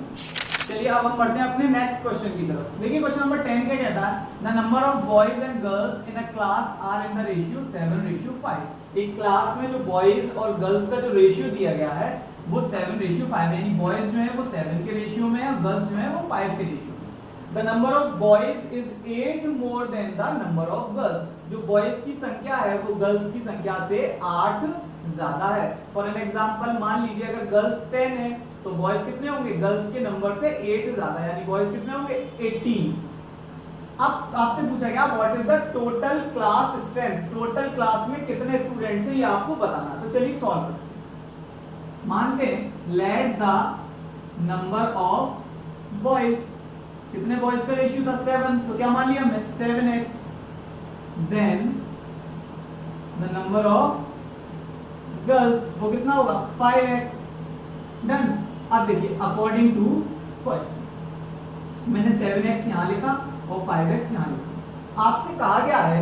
चलिए अब हम बढ़ते हैं अपने नेक्स्ट क्वेश्चन की तरफ। देखिए क्वेश्चन नंबर 10 क्या कहता है? The number of boys and girls in a class are in the ratio 7:5। एक क्लास में जो बॉयज और गर्ल्स का जो रेशियो दिया गया है वो 7:5 है, यानी बॉयज जो है वो 7 के रेशियो में है और गर्ल्स जो है वो 5 के रेशियो में। The number of boys is 8 more than the number of girls। जो boys की संख्या है वो girls की संख्या से 8 ज्यादा है। फॉर एन एग्जाम्पल मान लीजिए अगर गर्ल्स 10 है तो बॉयज कितने होंगे? गर्ल्स के नंबर से 8 ज्यादा, यानी बॉयज कितने होंगे? 18। अब आपसे पूछा गया what is the total class strength. Total class में कितने स्टूडेंट्स हैं ये आपको बताना। तो चलिए सॉल्व करते हैं। मानते हैं let the number of boys, कितने बॉयज का रेशियो था? 7। तो क्या मान लिया हमने? 7x। Then the number of girls वो कितना होगा? 5x। डन। अब देखिए अकॉर्डिंग टू क्वेश्चन मैंने 7x यहां लिखा और 5x यहां लिखा। आपसे कहा गया है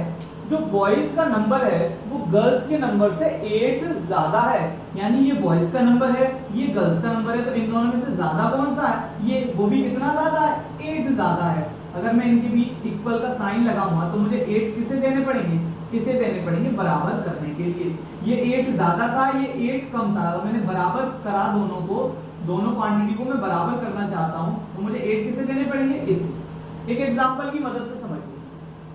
जो बॉयज का नंबर है वो गर्ल्स के नंबर से 8 ज्यादा है, यानी ये बॉयज का नंबर है ये गर्ल्स का नंबर है, तो इन दोनों में से ज्यादा कौन सा है? ये। वो भी कितना ज्यादा है? 8 ज्यादा है। अगर मैं इनके बीच इक्वल का साइन लगाऊंगा तो मुझे 8 किसे देने पड़ेंगे? किसे देने पड़ेंगे? बराबर करने के लिए। ये 8 ज्यादा था, ये 8 कम था। अगर मैंने बराबर करा दोनों को, दोनों क्वांटिटी को मैं बराबर करना चाहता हूं तो मुझे 8 किसे देने पड़ेंगे? इसे। एक एग्जांपल की मदद से समझिए।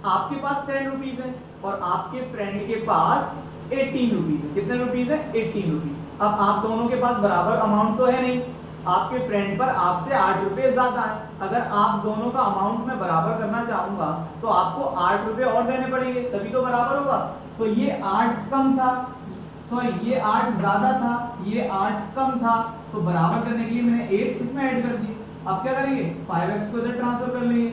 आपके पास 10 रुपीज है और आपके फ्रेंड के पास 18 रुपीज है। कितने रुपीज है? 18 रुपीज। अब आप दोनों के पास बराबर अमाउंट तो है नहीं, आपके फ्रेंड पर आपसे 8 रुपए ज्यादा है। अगर आप दोनों का अमाउंट में बराबर करना चाहूंगा तो आपको 8 रुपए और देने पड़ेंगे तभी तो बराबर होगा। तो ये 8 कम था, सॉरी ये 8 ज्यादा था, ये 8 कम था, तो बराबर करने के लिए मैंने 8 इसमें ऐड कर दिए। अब क्या करेंगे? 5x को इधर ट्रांसफर कर लेंगे,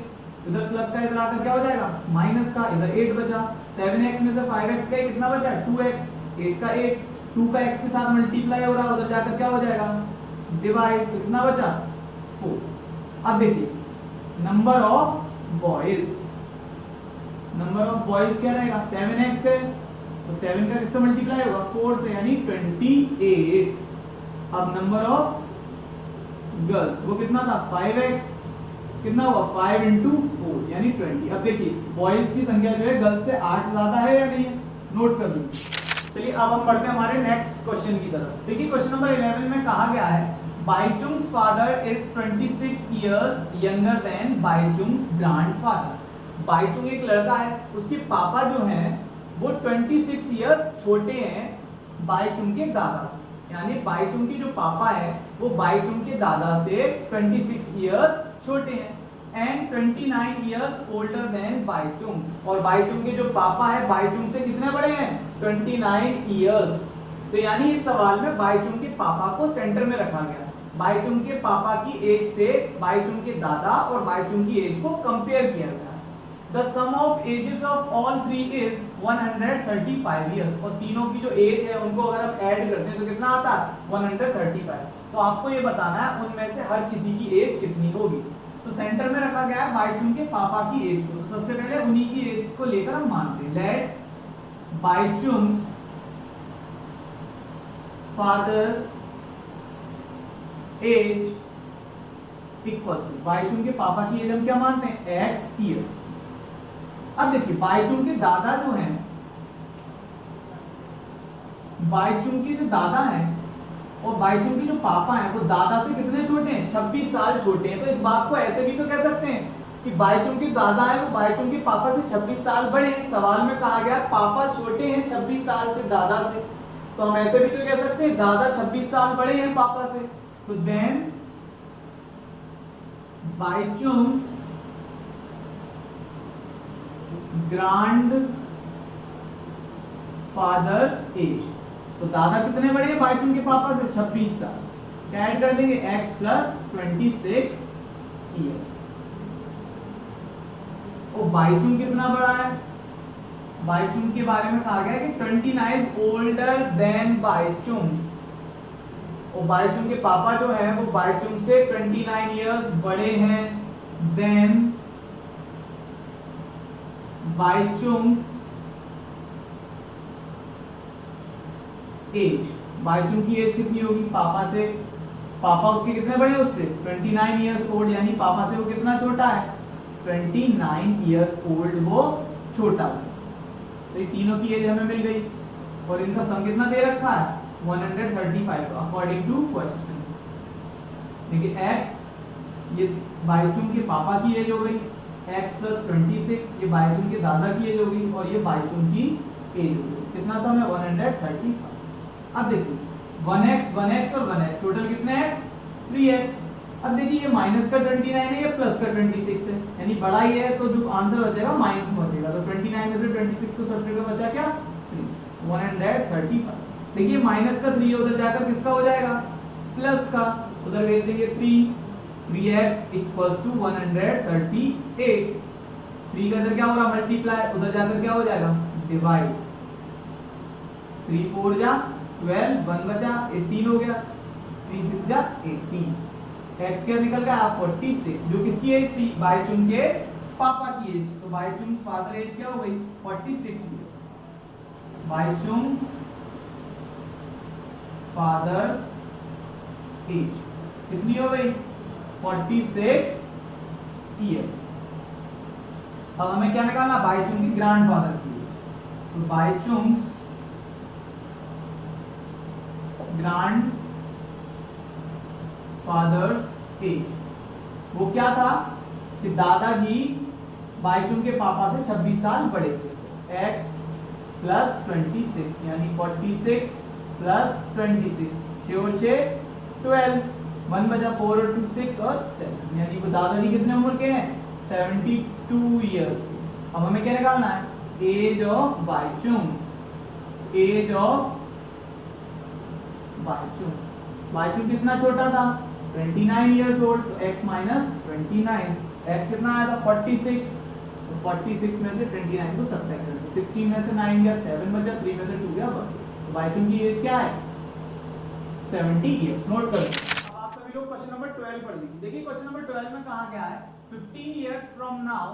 इधर प्लस का इधर आकर क्या हो जाएगा? माइनस का, इधर 8 बचा। 7x में से 5x का कितना बचा? 2x। 8 का 8, 2 का x के साथ मल्टीप्लाई हो रहा है, उधर जाकर क्या हो जाएगा? डिवाइड। कितना बचा? 4। अब देखिए number of boys, number of boys क्या रहेगा? 7x है तो 7 का किससे मल्टीप्लाई होगा? 4 से, यानी 28। अब नंबर ऑफ गर्ल्स वो कितना था 5x, कितना हुआ 5 इंटू 4 यानी 20। अब देखिए बॉयज की संख्या जो है गर्ल्स से 8 ज्यादा है या नहीं है, नोट कर लीजिए। चलिए अब हम बढ़ते हैं हमारे नेक्स्ट क्वेश्चन की तरफ। देखिए क्वेश्चन नंबर 11 में कहा गया है Bhaichung's father is 26 years younger than Bhaichung's grandfather. Bhaichung एक लड़का है, उसके पापा जो हैं वो 26 इयर्स छोटे हैं बाईचुंग के दादा से, यानी बाईचुंग के जो पापा है वो बाईचुंग के दादा से 26 इयर्स छोटे हैं and 29 years older than Bhaichung. और बाईचुंग के जो पापा है बाईचुंग से कितने बड़े हैं 29 इयर्स। तो यानी इस सवाल में बाईचुंग के पापा को सेंटर में रखा गया। बाईचुंग के पापा की एज से बाईचुंग के दादा और बाईचुंग की एज को कंपेयर किया गया। The sum of ages of all three is 135 years। और तीनों की जो एज है उनको अगर हम ऐड करते हैं तो कितना आता है 135। तो आपको ये बताना है उनमें से हर किसी की एज कितनी होगी। तो सेंटर में रखा गया है बाईचुंग के पापा की एज को। तो सबसे पहले उन्हीं की एज को लेकर हम मानते हैं let Bhaichung's father age equal to Bhaichung के पापा की एज हम क्या मानते हैं x ईयर्स। अब देखिए बाईचुंग के दादा जो हैं, बाईचुंग के जो दादा हैं और बाईचुंग के जो पापा हैं वो दादा से कितने छोटे हैं 26 साल छोटे हैं। तो इस बात को ऐसे भी तो कह सकते हैं कि बाईचुंग के दादा है वो बाईचुंग के पापा से 26 साल बड़े हैं। सवाल में कहा गया पापा छोटे हैं 26 साल से दादा से, तो हम ऐसे भी तो कह सकते हैं दादा 26 साल बड़े हैं पापा से। तो देन बाईचुंग्स ग्रैंड फादर्स एज। तो दादा कितने बड़े हैं बाईचुंग के पापा से 26 साल। ऐड कर देंगे x प्लस 26 ईयर्स। और बाईचुंग कितना बड़ा है, बाईचुंग के बारे में कहा गया है कि 29 ओल्डर देन बाईचुंग। और बाईचुंग के पापा जो है वो बाईचुंग से 29 इयर्स बड़े हैं देन बाईचुंग्स एज। बाईचुंग की एज कितनी होगी पापा से, पापा उसके कितने बड़े हैं उससे 29 इयर्स ओल्ड, यानी पापा से वो कितना छोटा है 29 इयर्स ओल्ड वो छोटा है। तो ये तीनों की एज हमें मिल गई और इनका सम कितना दे रखा है 135 अकॉर्डिंग टू क्वेश्चन। देखिए x ये बाईचुंग के पापा की एज हो गई x प्लस 26, ये बाईचुंग के दादा की एज होगी और ये बाईचुंग की एज होगी। कितना सम है 135। अब देखिए 1x 1x और 1x टोटल कितने x 3x। अब देखिए ये माइनस का 29 है ये प्लस का 26 है, यानी बड़ा ही है तो जो आंसर बचेगा माइनस में बचेगा। तो 29 में से 26 को सब्ट्रैक्ट में बचा क्या 3 135। देखिए माइनस का 3 उधर जाकर किसका हो जाएगा प्लस का, उधर भेज देंगे 3x इक्वल्स टू 138। 3 का इधर क्या हो रहा मल्टीप्लाई, उधर जाकर क्या हो जाएगा डिवाइड। 3 4 जा 12 1 बचा 18 हो गया 3 6 जा 18। x क्या निकल गया 46 जो किसकी एज थी बाईचुंग के पापा की एज। तो बाईचुंग फादर एज क्या हो गई 46 ईयर। बाईचुंग फादर्स एज कितनी हो गई 46 इयर्स। अब हमें क्या निकालना बाईचुंग की ग्रैंडफादर की एज। तो बाईचुंग ग्रैंड फादर्स एज वो क्या था कि दादाजी बाईचुंग के पापा से 26 साल बड़े थे। x प्लस 26 यानी 46 प्लस 26 6 और 6 12 1 बचा 4 और 2 6 और 7 यानी वो दादाजी कितने उम्र के हैं 72 इयर्स। अब हमें क्या निकालना है age of Bhaichung. Age of Bhaichung, Bhaichung कितना छोटा था 29 इयर्स ओल्ड। तो x माइनस 29, x कितना आया था 46। तो 46 में से 29 को सब्ट्रैक्ट कर दो। 16 में से 9 गया 7 बचा, 3 में से 2 गया 1। तो बाईचुंग की एज क्या है 70 इयर्स। नोट करो। अब आप सभी लोग क्वेश्चन नंबर 12 पढ़ लीजिए। देखिए क्वेश्चन नंबर 12 में कहा गया है 15 इयर्स फ्रॉम नाउ,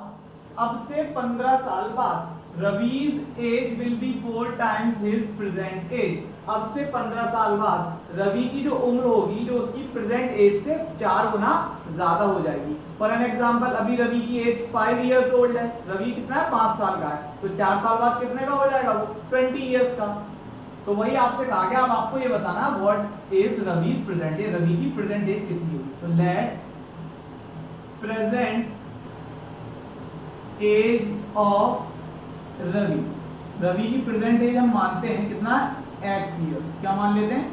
अब से 15 साल बाद Ravi's age will be 4 times his present age. अब से 15 साल बाद रवि की जो उम्र होगी, जो उसकी प्रेजेंट एज से 4 गुना ज्यादा हो जाएगी। फॉर एन एग्जांपल, अभी रवि की एज 5 इयर्स ओल्ड है, रवि कितना है 5 साल का है, तो 4 साल बाद कितने का हो जाएगा वो 20 इयर्स का। तो वही आपसे कहा गया, अब आपको ये बताना what is Ravi's present age, Ravi की प्रेजेंट एज कितनी होगी। तो let present age of Ravi, Ravi की प्रेजेंट एज हम मानते हैं कितना x ईयर, क्या मान लेते हैं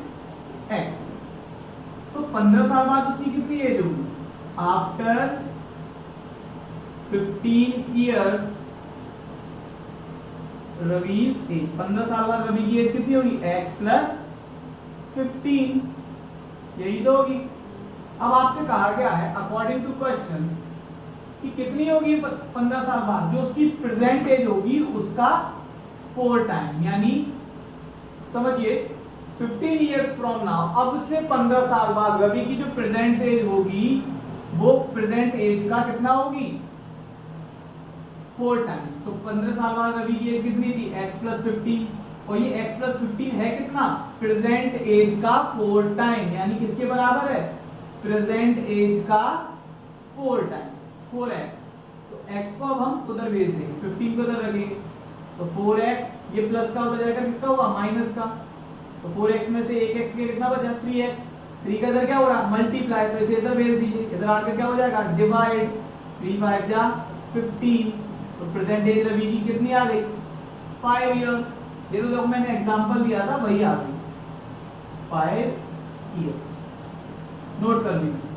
x। तो 15 साल बाद उसकी कितनी एज होगी, आफ्टर 15 इयर्स रवि एज, 15 साल बाद रवि की एज कितनी होगी x प्लस 15, यही तो होगी। अब आपसे कहा गया है अकॉर्डिंग टू क्वेश्चन कि कितनी होगी 15 साल बाद, जो उसकी प्रेजेंट एज होगी उसका 4 टाइम, यानी समझिए 15 इयर्स फ्रॉम नाउ, अब से 15 साल बाद रवि की जो प्रेजेंट एज होगी वो प्रेजेंट एज का कितना होगी 4 टाइम। तो 15 साल बाद रवि की एज कितनी थी x प्लस 15, और ये x प्लस 15 है कितना प्रेजेंट एज का 4 टाइम, यानी किसके बराबर है प्रेजेंट एज का 4 टाइम 4x। तो x को अब हम उधर भेज देंगे, 15 को उधर रखेंगे, तो 4x, ये प्लस का उधर जाएगा किसका होगा माइनस का, तो 4x में से 1x के कितना बचा 3x, 3 का इधर क्या हो रहा है मल्टीप्लाई, तो इसे इधर भेज दीजिए, इधर आकर क्या हो जाएगा डिवाइड, 3 5 जा 15, तो प्रेजेंट एज रवि की कितनी आ गई 5 इयर्स। ये तो जब मैंने एग्जांपल दिया था वही आ गई 5 इयर्स, नोट कर लीजिए।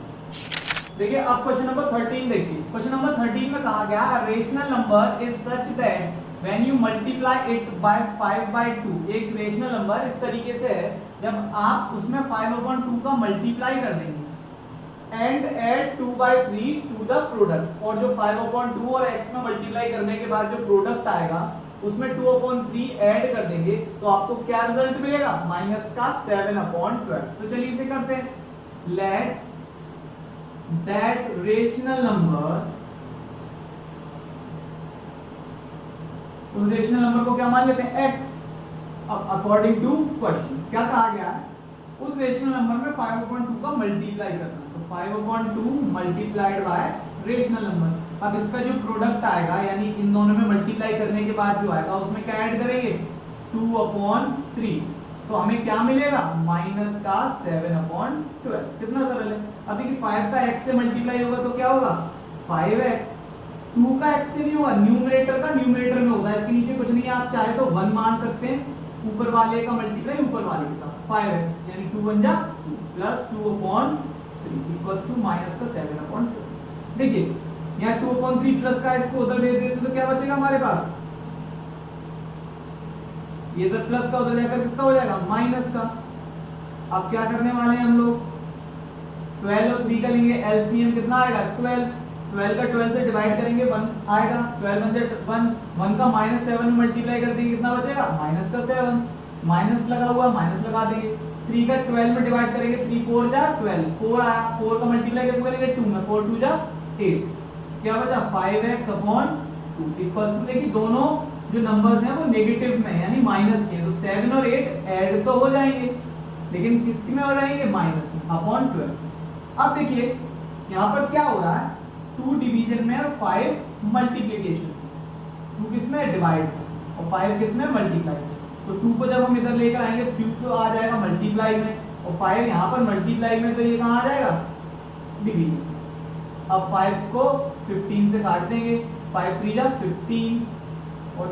देखिए अब क्वेश्चन नंबर 13 देखिए, क्वेश्चन नंबर 13 में कहा गया rational number is such that when you multiply it by 5/2, एक रेशनल नंबर इस तरीके से है जब आप उसमें 5/2 का मल्टीप्लाई कर देंगे and add 2/3 to the product, और जो 5/2 और x में मल्टीप्लाई करने के बाद जो प्रोडक्ट आएगा उसमें 2/3 ऐड कर देंगे, तो आपको क्या रिजल्ट मिलेगा माइनस का 7/12। तो चलिए इसे करते हैं, लेट that rational number, उस रेशनल नंबर को क्या मान लेते हैं x। अब अकॉर्डिंग टू क्वेश्चन क्या कहा गया है, उस रेशनल नंबर में 5/2 का मल्टीप्लाई करना, तो 5/2 मल्टीप्लाइड बाय रेशनल नंबर। अब इसका जो प्रोडक्ट आएगा यानी इन दोनों में मल्टीप्लाई करने के बाद जो आएगा उसमें क्या ऐड करेंगे 2/3, तो हमें क्या मिलेगा माइनस का 7/12। कितना सरल है। अब देखिए 5 का x से मल्टीप्लाई होगा तो क्या होगा 5x, 2 का x से नहीं होगा, न्यूमरेटर का न्यूमरेटर में होगा, इसके नीचे कुछ नहीं है, आप चाहे तो 1 मान सकते हैं, ऊपर वाले का मल्टीप्लाई ऊपर वाले के साथ 5x, यानी 2 1 जा 2 प्लस 2/3 इक्वल्स टू माइनस का 7/12। देखिए यहाँ 2/3 प्लस का इसको उधर भेज देते तो क्या बचेगा हमारे पास, ये तो प्लस का उधर जाकर किसका हो जाएगा माइनस का। अब क्या करने वाले हैं हम लोग 12 और 3 का लेंगे एलसीएम, कितना आएगा 12, 12 का 12 से डिवाइड करेंगे 1 आएगा, 12 1 1 का -7 में मल्टीप्लाई कर देंगे कितना बचेगा माइनस का 7, माइनस लगा हुआ माइनस लगा देंगे, 3 का 12 में डिवाइड करेंगे 3 4 जा 12, 4 आया, 4 का मल्टीप्लाई कैसे करेंगे 2 में, 4 2 जा 8, क्या बचा 5x/2 इक्वल्स टू, देखिए दोनों जो नंबर्स हैं वो नेगेटिव में यानी माइनस के, तो 7 और 8 ऐड तो हो जाएंगे लेकिन किसकी में हो जाएंगे माइनस में अपॉन 12। अब देखिए यहाँ पर क्या हो रहा है 2 डिवीजन में और 5 मल्टीप्लिकेशन, 2 किसमें डिवाइड और 5 किसमें मल्टीप्लाई, तो 2 को जब हम इधर लेकर आएंगे 2 तो आ जाएगा मल्टीप्लाई में और 5 यहाँ पर मल्टीप्लाई में, तो ये कहाँ आ जाएगा डिवीजन। अब 5 को 15 से काट देंगे, 5 3 जा 15 और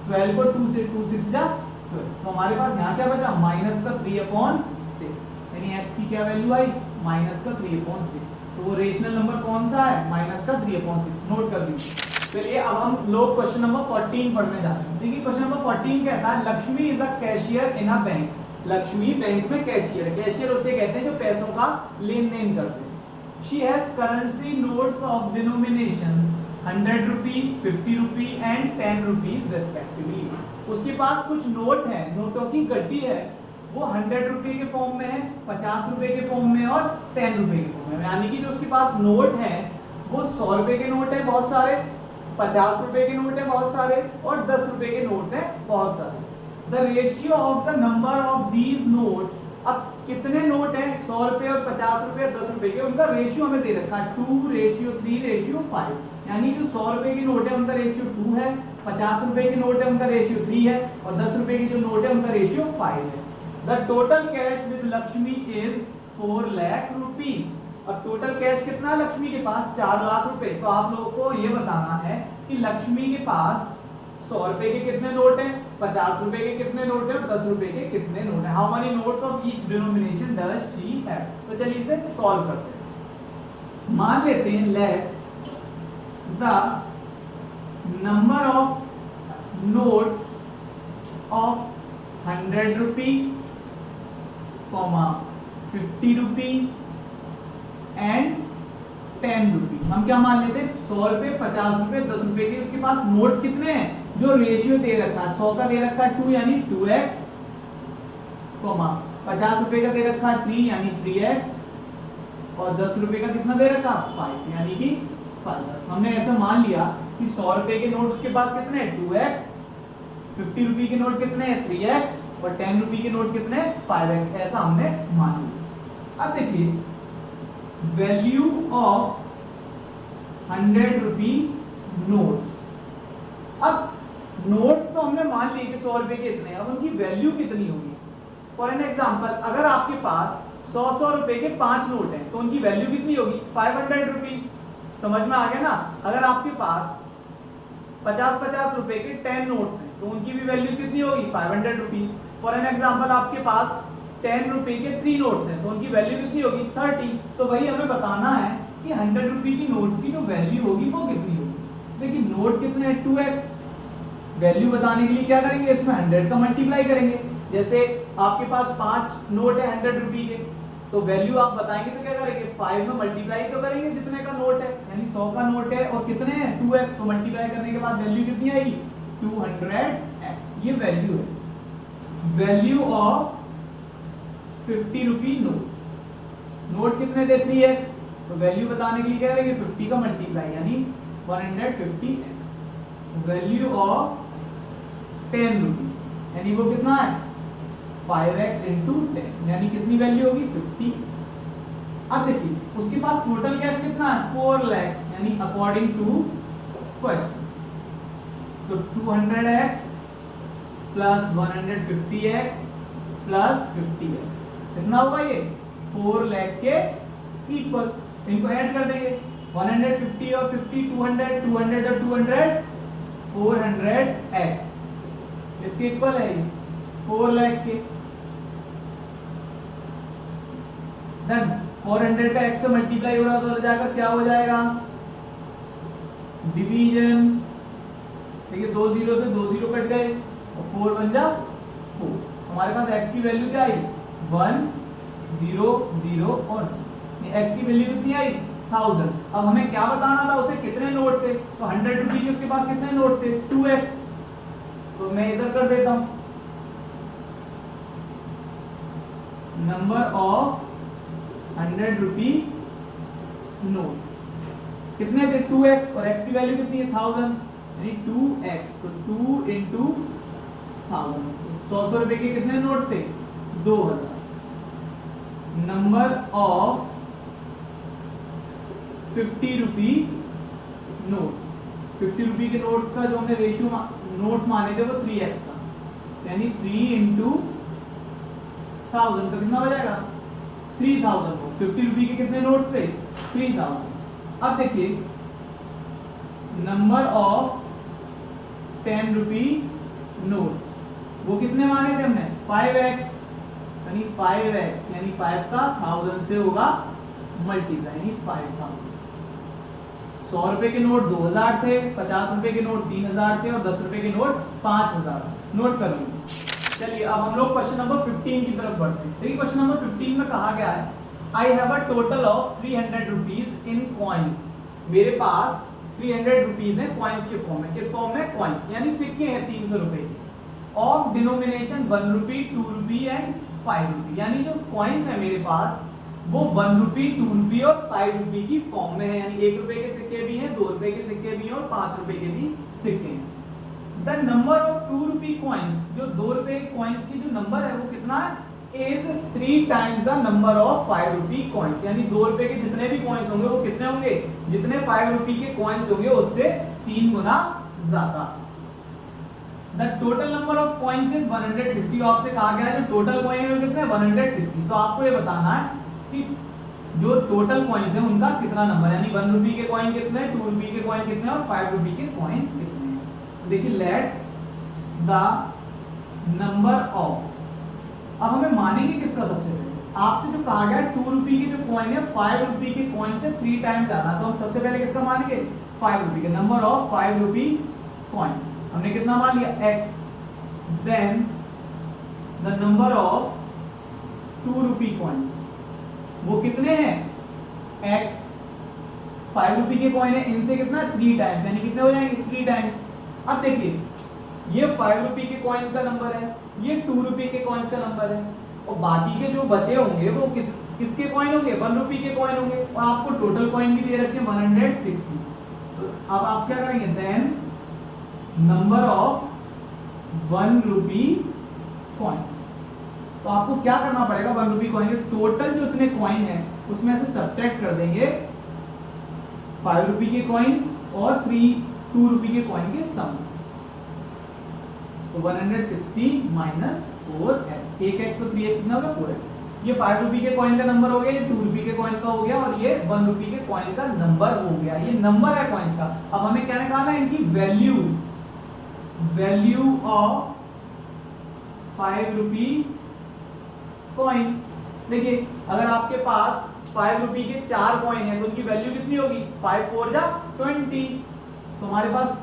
12 को 2 से 2 6 जा 12, तो हमारे पास यहाँ क्या बचा माइनस का 3/6, यानी x की क्या वैल्यू आई माइनस का 3/6। तो वो रेशनल नंबर कौन सा है माइनस का 3/6, नोट कर लीजिए। चलिए अब हम लोग क्वेश्चन नंबर 14 पढ़ने जा रहे हैं। देखिए क्वेश्चन नंबर 14 कहता है Lakshmi is a cashier in a bank, Lakshmi bank में कैशियर है, कैशियर उसे कहते हैं जो पैसों का लेन देन करते हैं। She has currency notes of denominations 100 rupee 50 rupee and 10 rupees respectively, उसके पास कुछ नोट है, नोटों की गड्डी है, वो 100 रुपए के फॉर्म में है, 50 रुपए के फॉर्म में और 10 रुपए के फॉर्म में, यानी कि जो उसके पास नोट है वो 100 रुपए के नोट है बहुत सारे, 50 रुपए के नोट है बहुत सारे और 10 रुपए के नोट है बहुत सारे। The ratio of the number of these notes, अब कितने नोट हैं 100 रुपए और 50 रुपए और 10 रुपए के, उनका रेशियो हमें दे रखा है 2:3:5, यानी जो 100 रुपए की नोट है उनका रेशियो 2 है, 50 रुपए की नोट है उनका रेशियो 3 है और 10 रुपए की जो नोट है उनका रेशियो 5 है। The total cash with Lakshmi is 4 lakh rupees. अब टोटल कैश कितना है लक्ष्मी के पास 4 लाख रुपए। तो आप लोगों को ये बताना है कि लक्ष्मी के पास 100 रुपए के कितने नोट हैं, 50 रुपए के कितने नोट हैं और 10 रुपए के कितने नोट हैं। How many notes of each denomination does she have. तो चलिए इसे सॉल्व करते हैं। मान लेते हैं let the number of notes of 100 rupee, 50 rupee and 10 रुपी। हम क्या मान लेते हैं 100 रुपए, 50 रुपए, 10 रुपए के उसके पास नोट कितने हैं, जो रेशियो दे रखा है 100 का दे रखा है 2 यानी 2x, 50 रुपए का दे रखा है 3 यानी 3x और 10 रुपए का कितना दे रखा 5 यानी कि 5। हमने ऐसा मान लिया कि 100 रुपए के नोट उसके पास कितने हैं 2x, 50 रुपए के नोट कितने हैं 3x और 10 रुपए के नोट कितने हैं 5x। ऐसा हमने मान लिया। अब देखिए वैल्यू ऑफ 100 रुपी नोट्स। अब नोट्स तो हमने मान लिए कि 100 रुपए के इतने, अब उनकी वैल्यू कितनी होगी। फॉर एन एग्जांपल अगर आपके पास 100 रुपए के 5 नोट हैं तो उनकी वैल्यू कितनी होगी 500 रुपीज। समझ में आ गया ना। अगर आपके पास 50 रुपए के 10 नोट्स हैं तो उनकी भी वैल्यू कितनी होगी 500 रुपीज। फॉर एन एग्जांपल आपके पास 10 रुपए के 3 नोट्स हैं तो उनकी वैल्यू कितनी होगी 30। तो वही हमें बताना है कि 100 रुपए की नोट की जो वैल्यू होगी वो कितनी होगी। देखिए नोट कितने हैं 2x, वैल्यू बताने के लिए क्या करेंगे इसमें 100 का मल्टीप्लाई करेंगे। जैसे आपके पास 5 नोट है 100 रुपए के तो वैल्यू आप बताएंगे तो क्या करेंगे 5 में मल्टीप्लाई तो करेंगे जितने का नोट है, यानी 100 का नोट है और कितने हैं 2x, तो मल्टीप्लाई करने के बाद वैल्यू कितनी आएगी 200x। ये वैल्यू है। Value of 50 rupee note. Note कितने थे 3x, तो वैल्यू बताने के लिए क्या करेंगे 50 का मल्टीप्लाई यानी 150x। वैल्यू ऑफ 10 रुपी यानी वो कितना है 5x इंटू 10 यानी कितनी वैल्यू होगी 50। अब देखिए उसके पास टोटल कैश कितना है 4 लाख यानी अकॉर्डिंग टू क्वेश्चन तो 200x plus 150x plus 50x कितना होगा ये 4 लाख के इक्वल। इनको ऐड कर देंगे 150 और 50 200 200 और 200 400x इसके इक्वल है ये 4 लाख के। डन। 400 का x से मल्टीप्लाई हो रहा तो जाकर क्या हो जाएगा डिवीजन। देखिए 2 0 से 2 0 कट गए और 4 बन जा 4। हमारे पास x की वैल्यू क्या आई 1 0 0 और x की वैल्यू कितनी आई 1000। अब हमें क्या बताना था उसे कितने नोट थे, तो 100 रुपए के उसके पास कितने नोट थे 2x। तो मैं इधर कर देता हूं नंबर ऑफ 100 रुपी नोट कितने थे 2x और x की वैल्यू कितनी है 1000 यानी 2x तो 2 इंटू 1000। 100 रुपए के कितने नोट थे 2000। Number of 50 rupee note. 50 रुपी के नोट्स का जो हमने रेशियो नोट्स माने थे वो 3x था यानी 3 इंटू 1000 तो कितना हो जाएगा 3000। 50 रुपी के कितने नोट्स थे 3000। अब देखिए नंबर ऑफ 10 रुपी नोट्स वो कितने माने थे हमने 5x यानी 5x यानी 5 का 1000 से होगा मल्टीप्लाई यानी 5000। 100 रुपए के नोट 2000 थे, 50 रुपए के नोट 3000 थे और 10 रुपए के नोट 5000। नोट कर लीजिए। चलिए अब हम लोग क्वेश्चन नंबर 15 की तरफ बढ़ते हैं। देखिए क्वेश्चन नंबर 15 में कहा गया है I have a total of 300 rupees in coins. मेरे पास 300 रुपीज है कॉइन्स के फॉर्म में। किस फॉर्म में कॉइन्स यानी सिक्के हैं 300 रुपए के of denomination 1 rupee 2 rupee and 5 रुपी। यानी जो कॉइन्स है मेरे पास वो 1 रुपी, 2 रुपी और 5 रुपी की फॉर्म में है, यानी 1 रुपए के सिक्के भी हैं, 2 रुपए के सिक्के भी हैं और 5 रुपए के भी सिक्के हैं। The number of 2 rupee coins, जो 2 रुपए के कॉइन्स की जो नंबर है वो कितना है, is 3 times the number of 5 rupee coins, यानी 2 रुपए के जितने भी कॉइन्स होंगे वो कितने होंगे, जितने 5 रुपी के कॉइन्स होंगे उससे 3 गुना ज्यादा। The total number of coins is 160, आपसे कहा गया है जो टोटल कॉइन है वो कितने 160, तो आपको ये बताना है कि जो टोटल कॉइन्स है उनका कितना नंबर, यानी 1 रुपी के कॉइन कितने हैं, 2 रुपी के कॉइन कितने हैं और 5 रुपी के कॉइन कितने हैं। तो देखिए लेट द नंबर ऑफ, अब हमें मानेंगे किसका सबसे पहले, आपसे जो कहा गया 2 रुपी के जो कॉइन है 5 रुपी के कॉइन से 3 टाइम्स ज्यादा, तो हम सबसे पहले किसका मानेंगे 5 रुपी के, नंबर ऑफ 5 रुपी कॉइन्स हमने कितना मान लिया x, then the number of 2 rupee coins वो कितने हैं x, 5 रुपी के कॉइन है इनसे कितना 3 टाइम्स, यानी कितने हो जाएंगे 3 टाइम्स। अब देखिए ये 5 रुपी के कॉइन का नंबर है, ये 2 रुपी के कॉइन्स का नंबर है, और बाकी के जो बचे होंगे वो किसके कॉइन होंगे 1 रुपी के कॉइन होंगे, और आपको टोटल कॉइन भी दे रखे हैं 160। तो अब आप क्या करेंगे, then number of 1 rupee coins, तो आपको क्या करना पड़ेगा 1 रुपी कॉइन के टोटल जो इतने कॉइन है उसमें से सब्ट्रैक्ट कर देंगे 5 रुपी के कॉइन और 2 रुपी के कॉइन के सम, तो 160 माइनस 4x, 1x और 3x कितना होगा 4x। ये 5 रुपी के कॉइन का नंबर हो गया, ये 2 रुपी के कॉइन का हो गया और ये 1 रुपी के कॉइन का नंबर हो गया, ये नंबर है कॉइन्स का। अब हमें क्या निकालना है, इनकी value, value of 5 rupee coin. देखिए अगर आपके पास 5 रुपी के 4 कॉइन है तो उनकी वैल्यू कितनी होगी, 5 4 जा 20, तो हमारे पास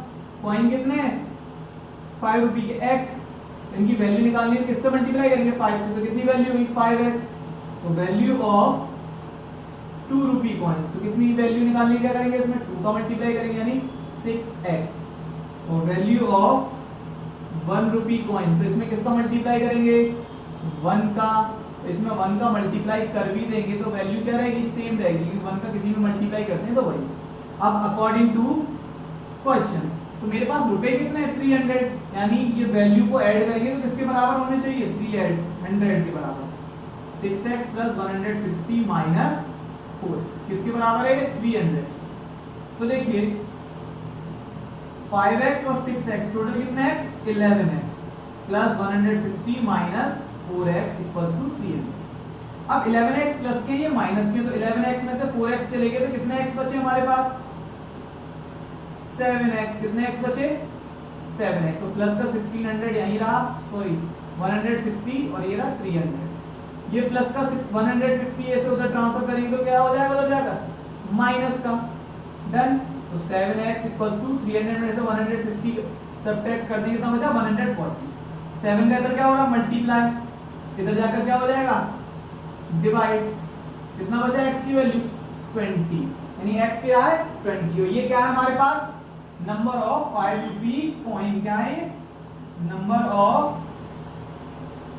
कॉइन कितने हैं 5 रुपी के x, इनकी वैल्यू निकालनी है, किससे मल्टीप्लाई करेंगे 5 से, तो कितनी वैल्यू हुई 5x, तो वैल्यू ऑफ 2 रुपी कॉइन्स, तो कितनी वैल्यू निकालनी क्या करेंगे इसमें 2 का मल्टीप्लाई करेंगे यानी 6x, और वैल्यू ऑफ 1 रुपी कॉइन, तो इसमें किसका मल्टीप्लाई करेंगे 1 का, तो इसमें 1 का मल्टीप्लाई कर भी देंगे तो वैल्यू क्या रहेगी सेम रहेगी, क्योंकि 1 का किसी में मल्टीप्लाई करते हैं तो वही। अब अकॉर्डिंग टू क्वेश्चंस, तो मेरे पास रुपए कितने हैं 300, यानी ये वैल्यू को ऐड करेंगे तो किसके बराबर होने चाहिए 300 के बराबर, 6x प्लस 160 माइनस 4 किसके बराबर है 300। तो देखिए 5x और 6x टोटल कितना है 11x plus 160 minus 4x equals to 300। अब 11x प्लस के ये माइनस के, तो 11x में से 4x चले गए तो कितने x बचे हमारे पास 7x, कितने x बचे 7x, और प्लस का 1600 यही रहा, सॉरी 160 और ये रहा 300, ये प्लस का 160 ऐसे उधर ट्रांसफर करेंगे तो क्या हो जाएगा उधर जाकर माइनस का, डन। तो 7x इक्वल्स टू 300 में से 160 सब्ट्रैक्ट कर देंगे तो बचा 140, 7 का इधर क्या हो रहा मल्टीप्लाई, इधर जाकर क्या हो जाएगा डिवाइड, कितना बचा x की वैल्यू 20, यानी x क्या है 20, और ये क्या है हमारे पास नंबर ऑफ 5 रुपी कॉइन, क्या है नंबर ऑफ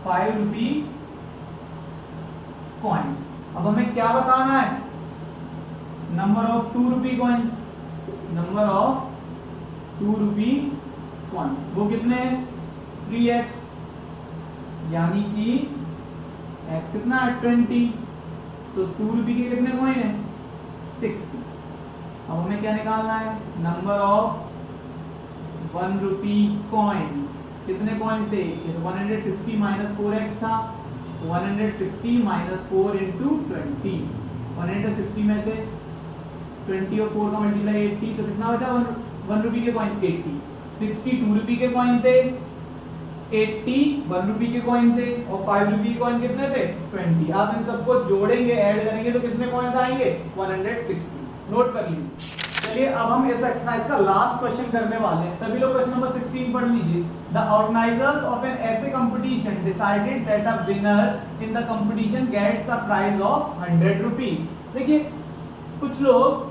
5 रुपी कॉइन्स। अब हमें क्या बताना है number of 2 rupee coins, number of 2 rupee coins वो कितने हैं 3x, यानी कि x कितना है 20, तो 2 रुपी के कितने कॉइन है 60। अब हमें क्या निकालना है नंबर ऑफ 1 रुपी कॉइन्स, कितने कॉइन से, ये तो 160 माइनस 4x था, 160 माइनस 4 इंटू 20, 160 में से 20 और 4 का मल्टीप्लाई 80, तो कितना बचा 1 रुपी के कॉइन 80, 60 2 रुपी के कॉइन थे, 80 1 रुपी के कॉइन थे, और 5 रुपी के कॉइन कितने थे 20। आप इन सबको जोड़ेंगे ऐड करेंगे तो कितने कॉइन्स आएंगे 160, नोट कर लीजिए। चलिए अब हम इस एक्सरसाइज का लास्ट क्वेश्चन करने वाले हैं, सभी लोग क्वेश्चन नंबर 16 पढ़ लीजिए। The organisers of an essay competition decided that a winner in the competition gets a prize of 100 rupees. देखिए कुछ लोग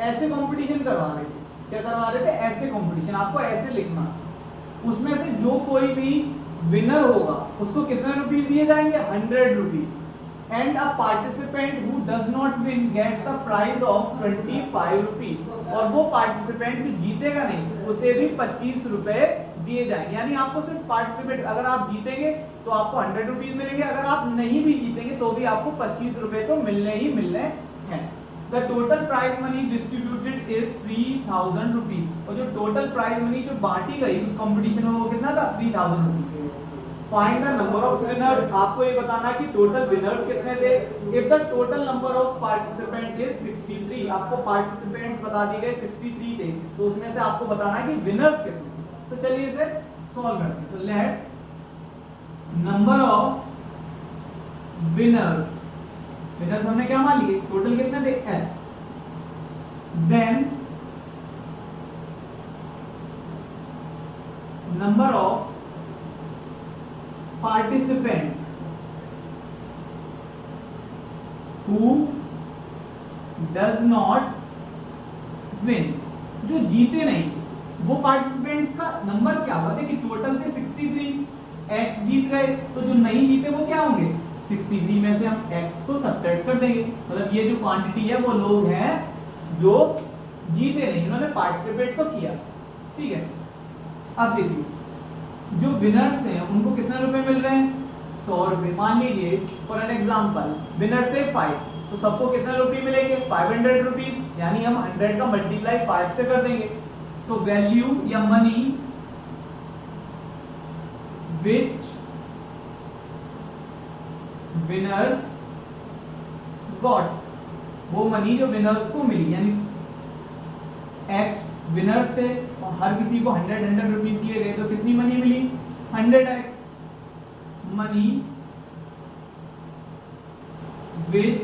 ऐसे कंपटीशन करवा रहे थे, क्या करवा रहे थे ऐसे कंपटीशन, आपको ऐसे लिखना, उसमें से जो कोई भी विनर होगा उसको कितने रुपीस दिए जाएंगे 100 rupees, and a participant who does not win gets a prize of 25 rupees, और वो पार्टिसिपेंट जो जीतेगा नहीं उसे भी 25 रुपए दिए जाएंगे। यानी आपको सिर्फ पार्टिसिपेट, अगर आप जीतेंगे तो आपको 100 रुपीज मिलेंगे, अगर आप नहीं भी जीतेंगे तो भी आपको 25 रुपए तो मिलने ही मिलने हैं। The total prize money distributed is 3000 rupees, और जो टोटल प्राइज मनी जो बांटी गई उस कंपटीशन में वो कितना था 3000 rupees. Find the number of winners, आपको ये बताना कि टोटल विनर्स कितने थे। If the total number of participant is 63, आपको पार्टिसिपेंट्स बता दिए गए 63 थे, तो उसमें से आपको बताना है कि विनर्स कितने थे। तो चलिए इसे सॉल्व करते हैं। तो let number of winners, winners हमने क्या मान लिए, टोटल कितने थे x, then number of participant who does not win, जो जीते नहीं वो पार्टिसिपेंट्स का नंबर क्या हुआ, देखिए टोटल थे 63, x जीत गए, तो जो नहीं जीते वो क्या होंगे 63 में से हम x को सब्ट्रैक्ट कर देंगे, मतलब ये जो क्वांटिटी है वो लोग हैं जो जीते नहीं, उन्होंने पार्टिसिपेट तो किया, ठीक है। अब देखिए जो विनर्स हैं उनको कितने रुपए मिल रहे हैं 100 रुपए। मान लीजिए फॉर एन एग्जांपल विनर थे 5, तो सबको कितने रुपए मिलेंगे 500 रुपीज, यानी हम 100 का मल्टीप्लाई 5 से कर देंगे, तो वैल्यू या मनी विच विनर्स गॉट, वो मनी जो विनर्स को मिली, यानी x विनर्स थे और हर किसी को 100 रुपीज दिए गए, तो कितनी money milli 100x money which,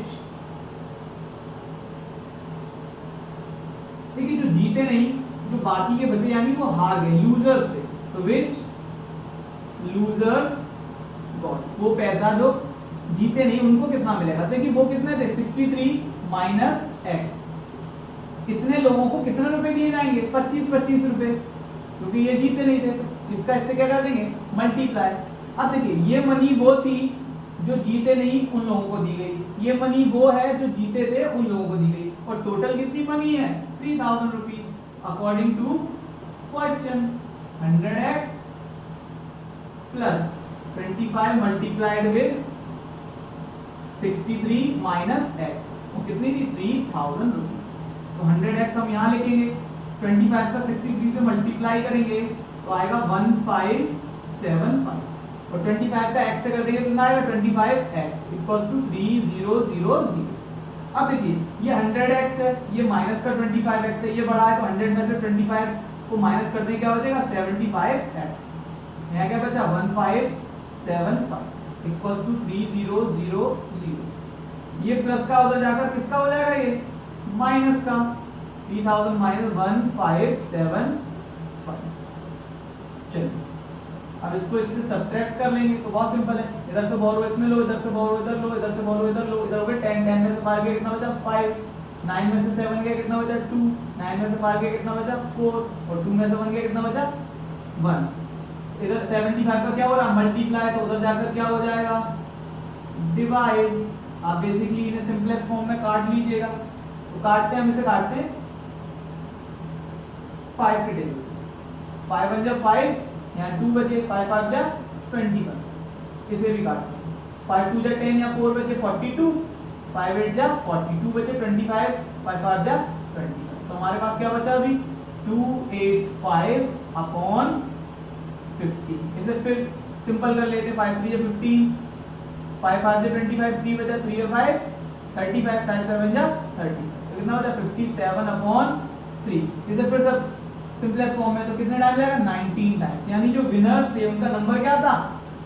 देखिए जो जीते नहीं, जो बाकी के बचे यानी वो हार गए, लूजर्स थे, तो विच लूजर्स गॉट, वो पैसा जो जीते नहीं उनको कितना मिलेगा, देखिए वो कितने थे 63 माइनस x, कितने लोगों को कितने रुपए दिए जाएंगे 25 रुपए, क्योंकि ये जीते नहीं थे, तो इसका इससे क्या कर देंगे मल्टीप्लाई। अब देखिए ये मनी वो थी जो जीते नहीं उन लोगों को दी गई, ये मनी वो है जो जीते थे उन लोगों को दी गई, और टोटल कितनी मनी है 3000 rupees according to question. 100x plus 25 multiplied with 63 minus x, वो कितनी थी 3000 रुपीज। तो 100x हम यहाँ लिखेंगे, 25 का 63 से मल्टीप्लाई करेंगे तो आएगा 1575, और 25 का x से कर देंगे तो कितना आएगा 25x इक्वल टू 3000। अब देखिए ये 100x है, ये माइनस का 25x है, ये बड़ा है, तो 100 में से 25 को माइनस कर देंगे क्या हो जाएगा 75x, यहाँ क्या बचा 1575 इक्वल टू 3000। ये प्लस का उधर जाकर किसका हो जाएगा, ये माइनस का 3000 माइनस 1575। चलिए अब इसको इससे सब्ट्रैक्ट कर लेंगे, तो बहुत सिंपल है, इधर से बोरो इसमें लो, इधर से बोरो इधर लो, इधर से बोरो इधर लो, इधर हो गया 10, 10 में से 5 गया कितना बचा 5, 9 में से 7 गया कितना बचा 2, 9 में से 5 गया कितना बचा 4, और 2 में से 1 गया कितना बचा 1। इधर 75 का क्या हो रहा है मल्टीप्लाई, तो उधर जाकर क्या हो जाएगा डिवाइड। आप बेसिकली इन्हें सिंपलेस्ट फॉर्म में काट लीजिएगा, तो काटते हैं, हम इसे काटते हैं 5 के टेबल, 5 1 जा 5, यहाँ 2 बचे, 5 5 जा 21, इसे भी काटते हैं, 5 2 जा 10 या 4 बचे 42, 5 8 जा 42 बचे 25, 5 5 जा 25, तो हमारे पास क्या बचा अभी 285 अपॉन 50। इसे फिर सिंपल कर लेते हैं, 5 3 जा 15, 5 5 जा 25, 3 बचा 3 या 5 35, 5 7 जा 30, तो कितना बचा 57 अपॉन 3। इसे फिर सब सिंपलेस्ट फॉर्म में, तो कितने टाइम जाएगा 19 टाइम, यानी जो विनर्स थे उनका नंबर क्या था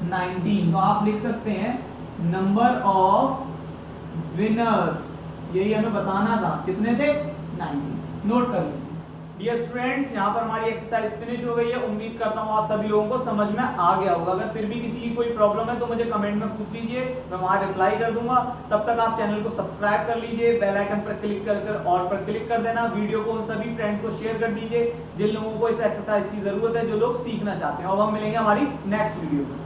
19, तो आप लिख सकते हैं नंबर ऑफ विनर्स, यही हमें बताना था कितने थे 19। नोट कर लीजिए डियर स्टूडेंट्स, यहाँ पर हमारी एक्सरसाइज फिनिश हो गई है। उम्मीद करता हूँ आप सभी लोगों को समझ में आ गया होगा। अगर फिर भी किसी की कोई प्रॉब्लम है तो मुझे कमेंट में पूछ लीजिए, मैं वहाँ रिप्लाई कर दूंगा। तब तक आप चैनल को सब्सक्राइब कर लीजिए, बेल आइकन पर क्लिक कर ऑल पर क्लिक कर देना। वीडियो को सभी फ्रेंड्स को शेयर कर दीजिए जिन लोगों को इस एक्सरसाइज की जरूरत है, जो लोग सीखना चाहते हैं। और हम मिलेंगे हमारी नेक्स्ट वीडियो में।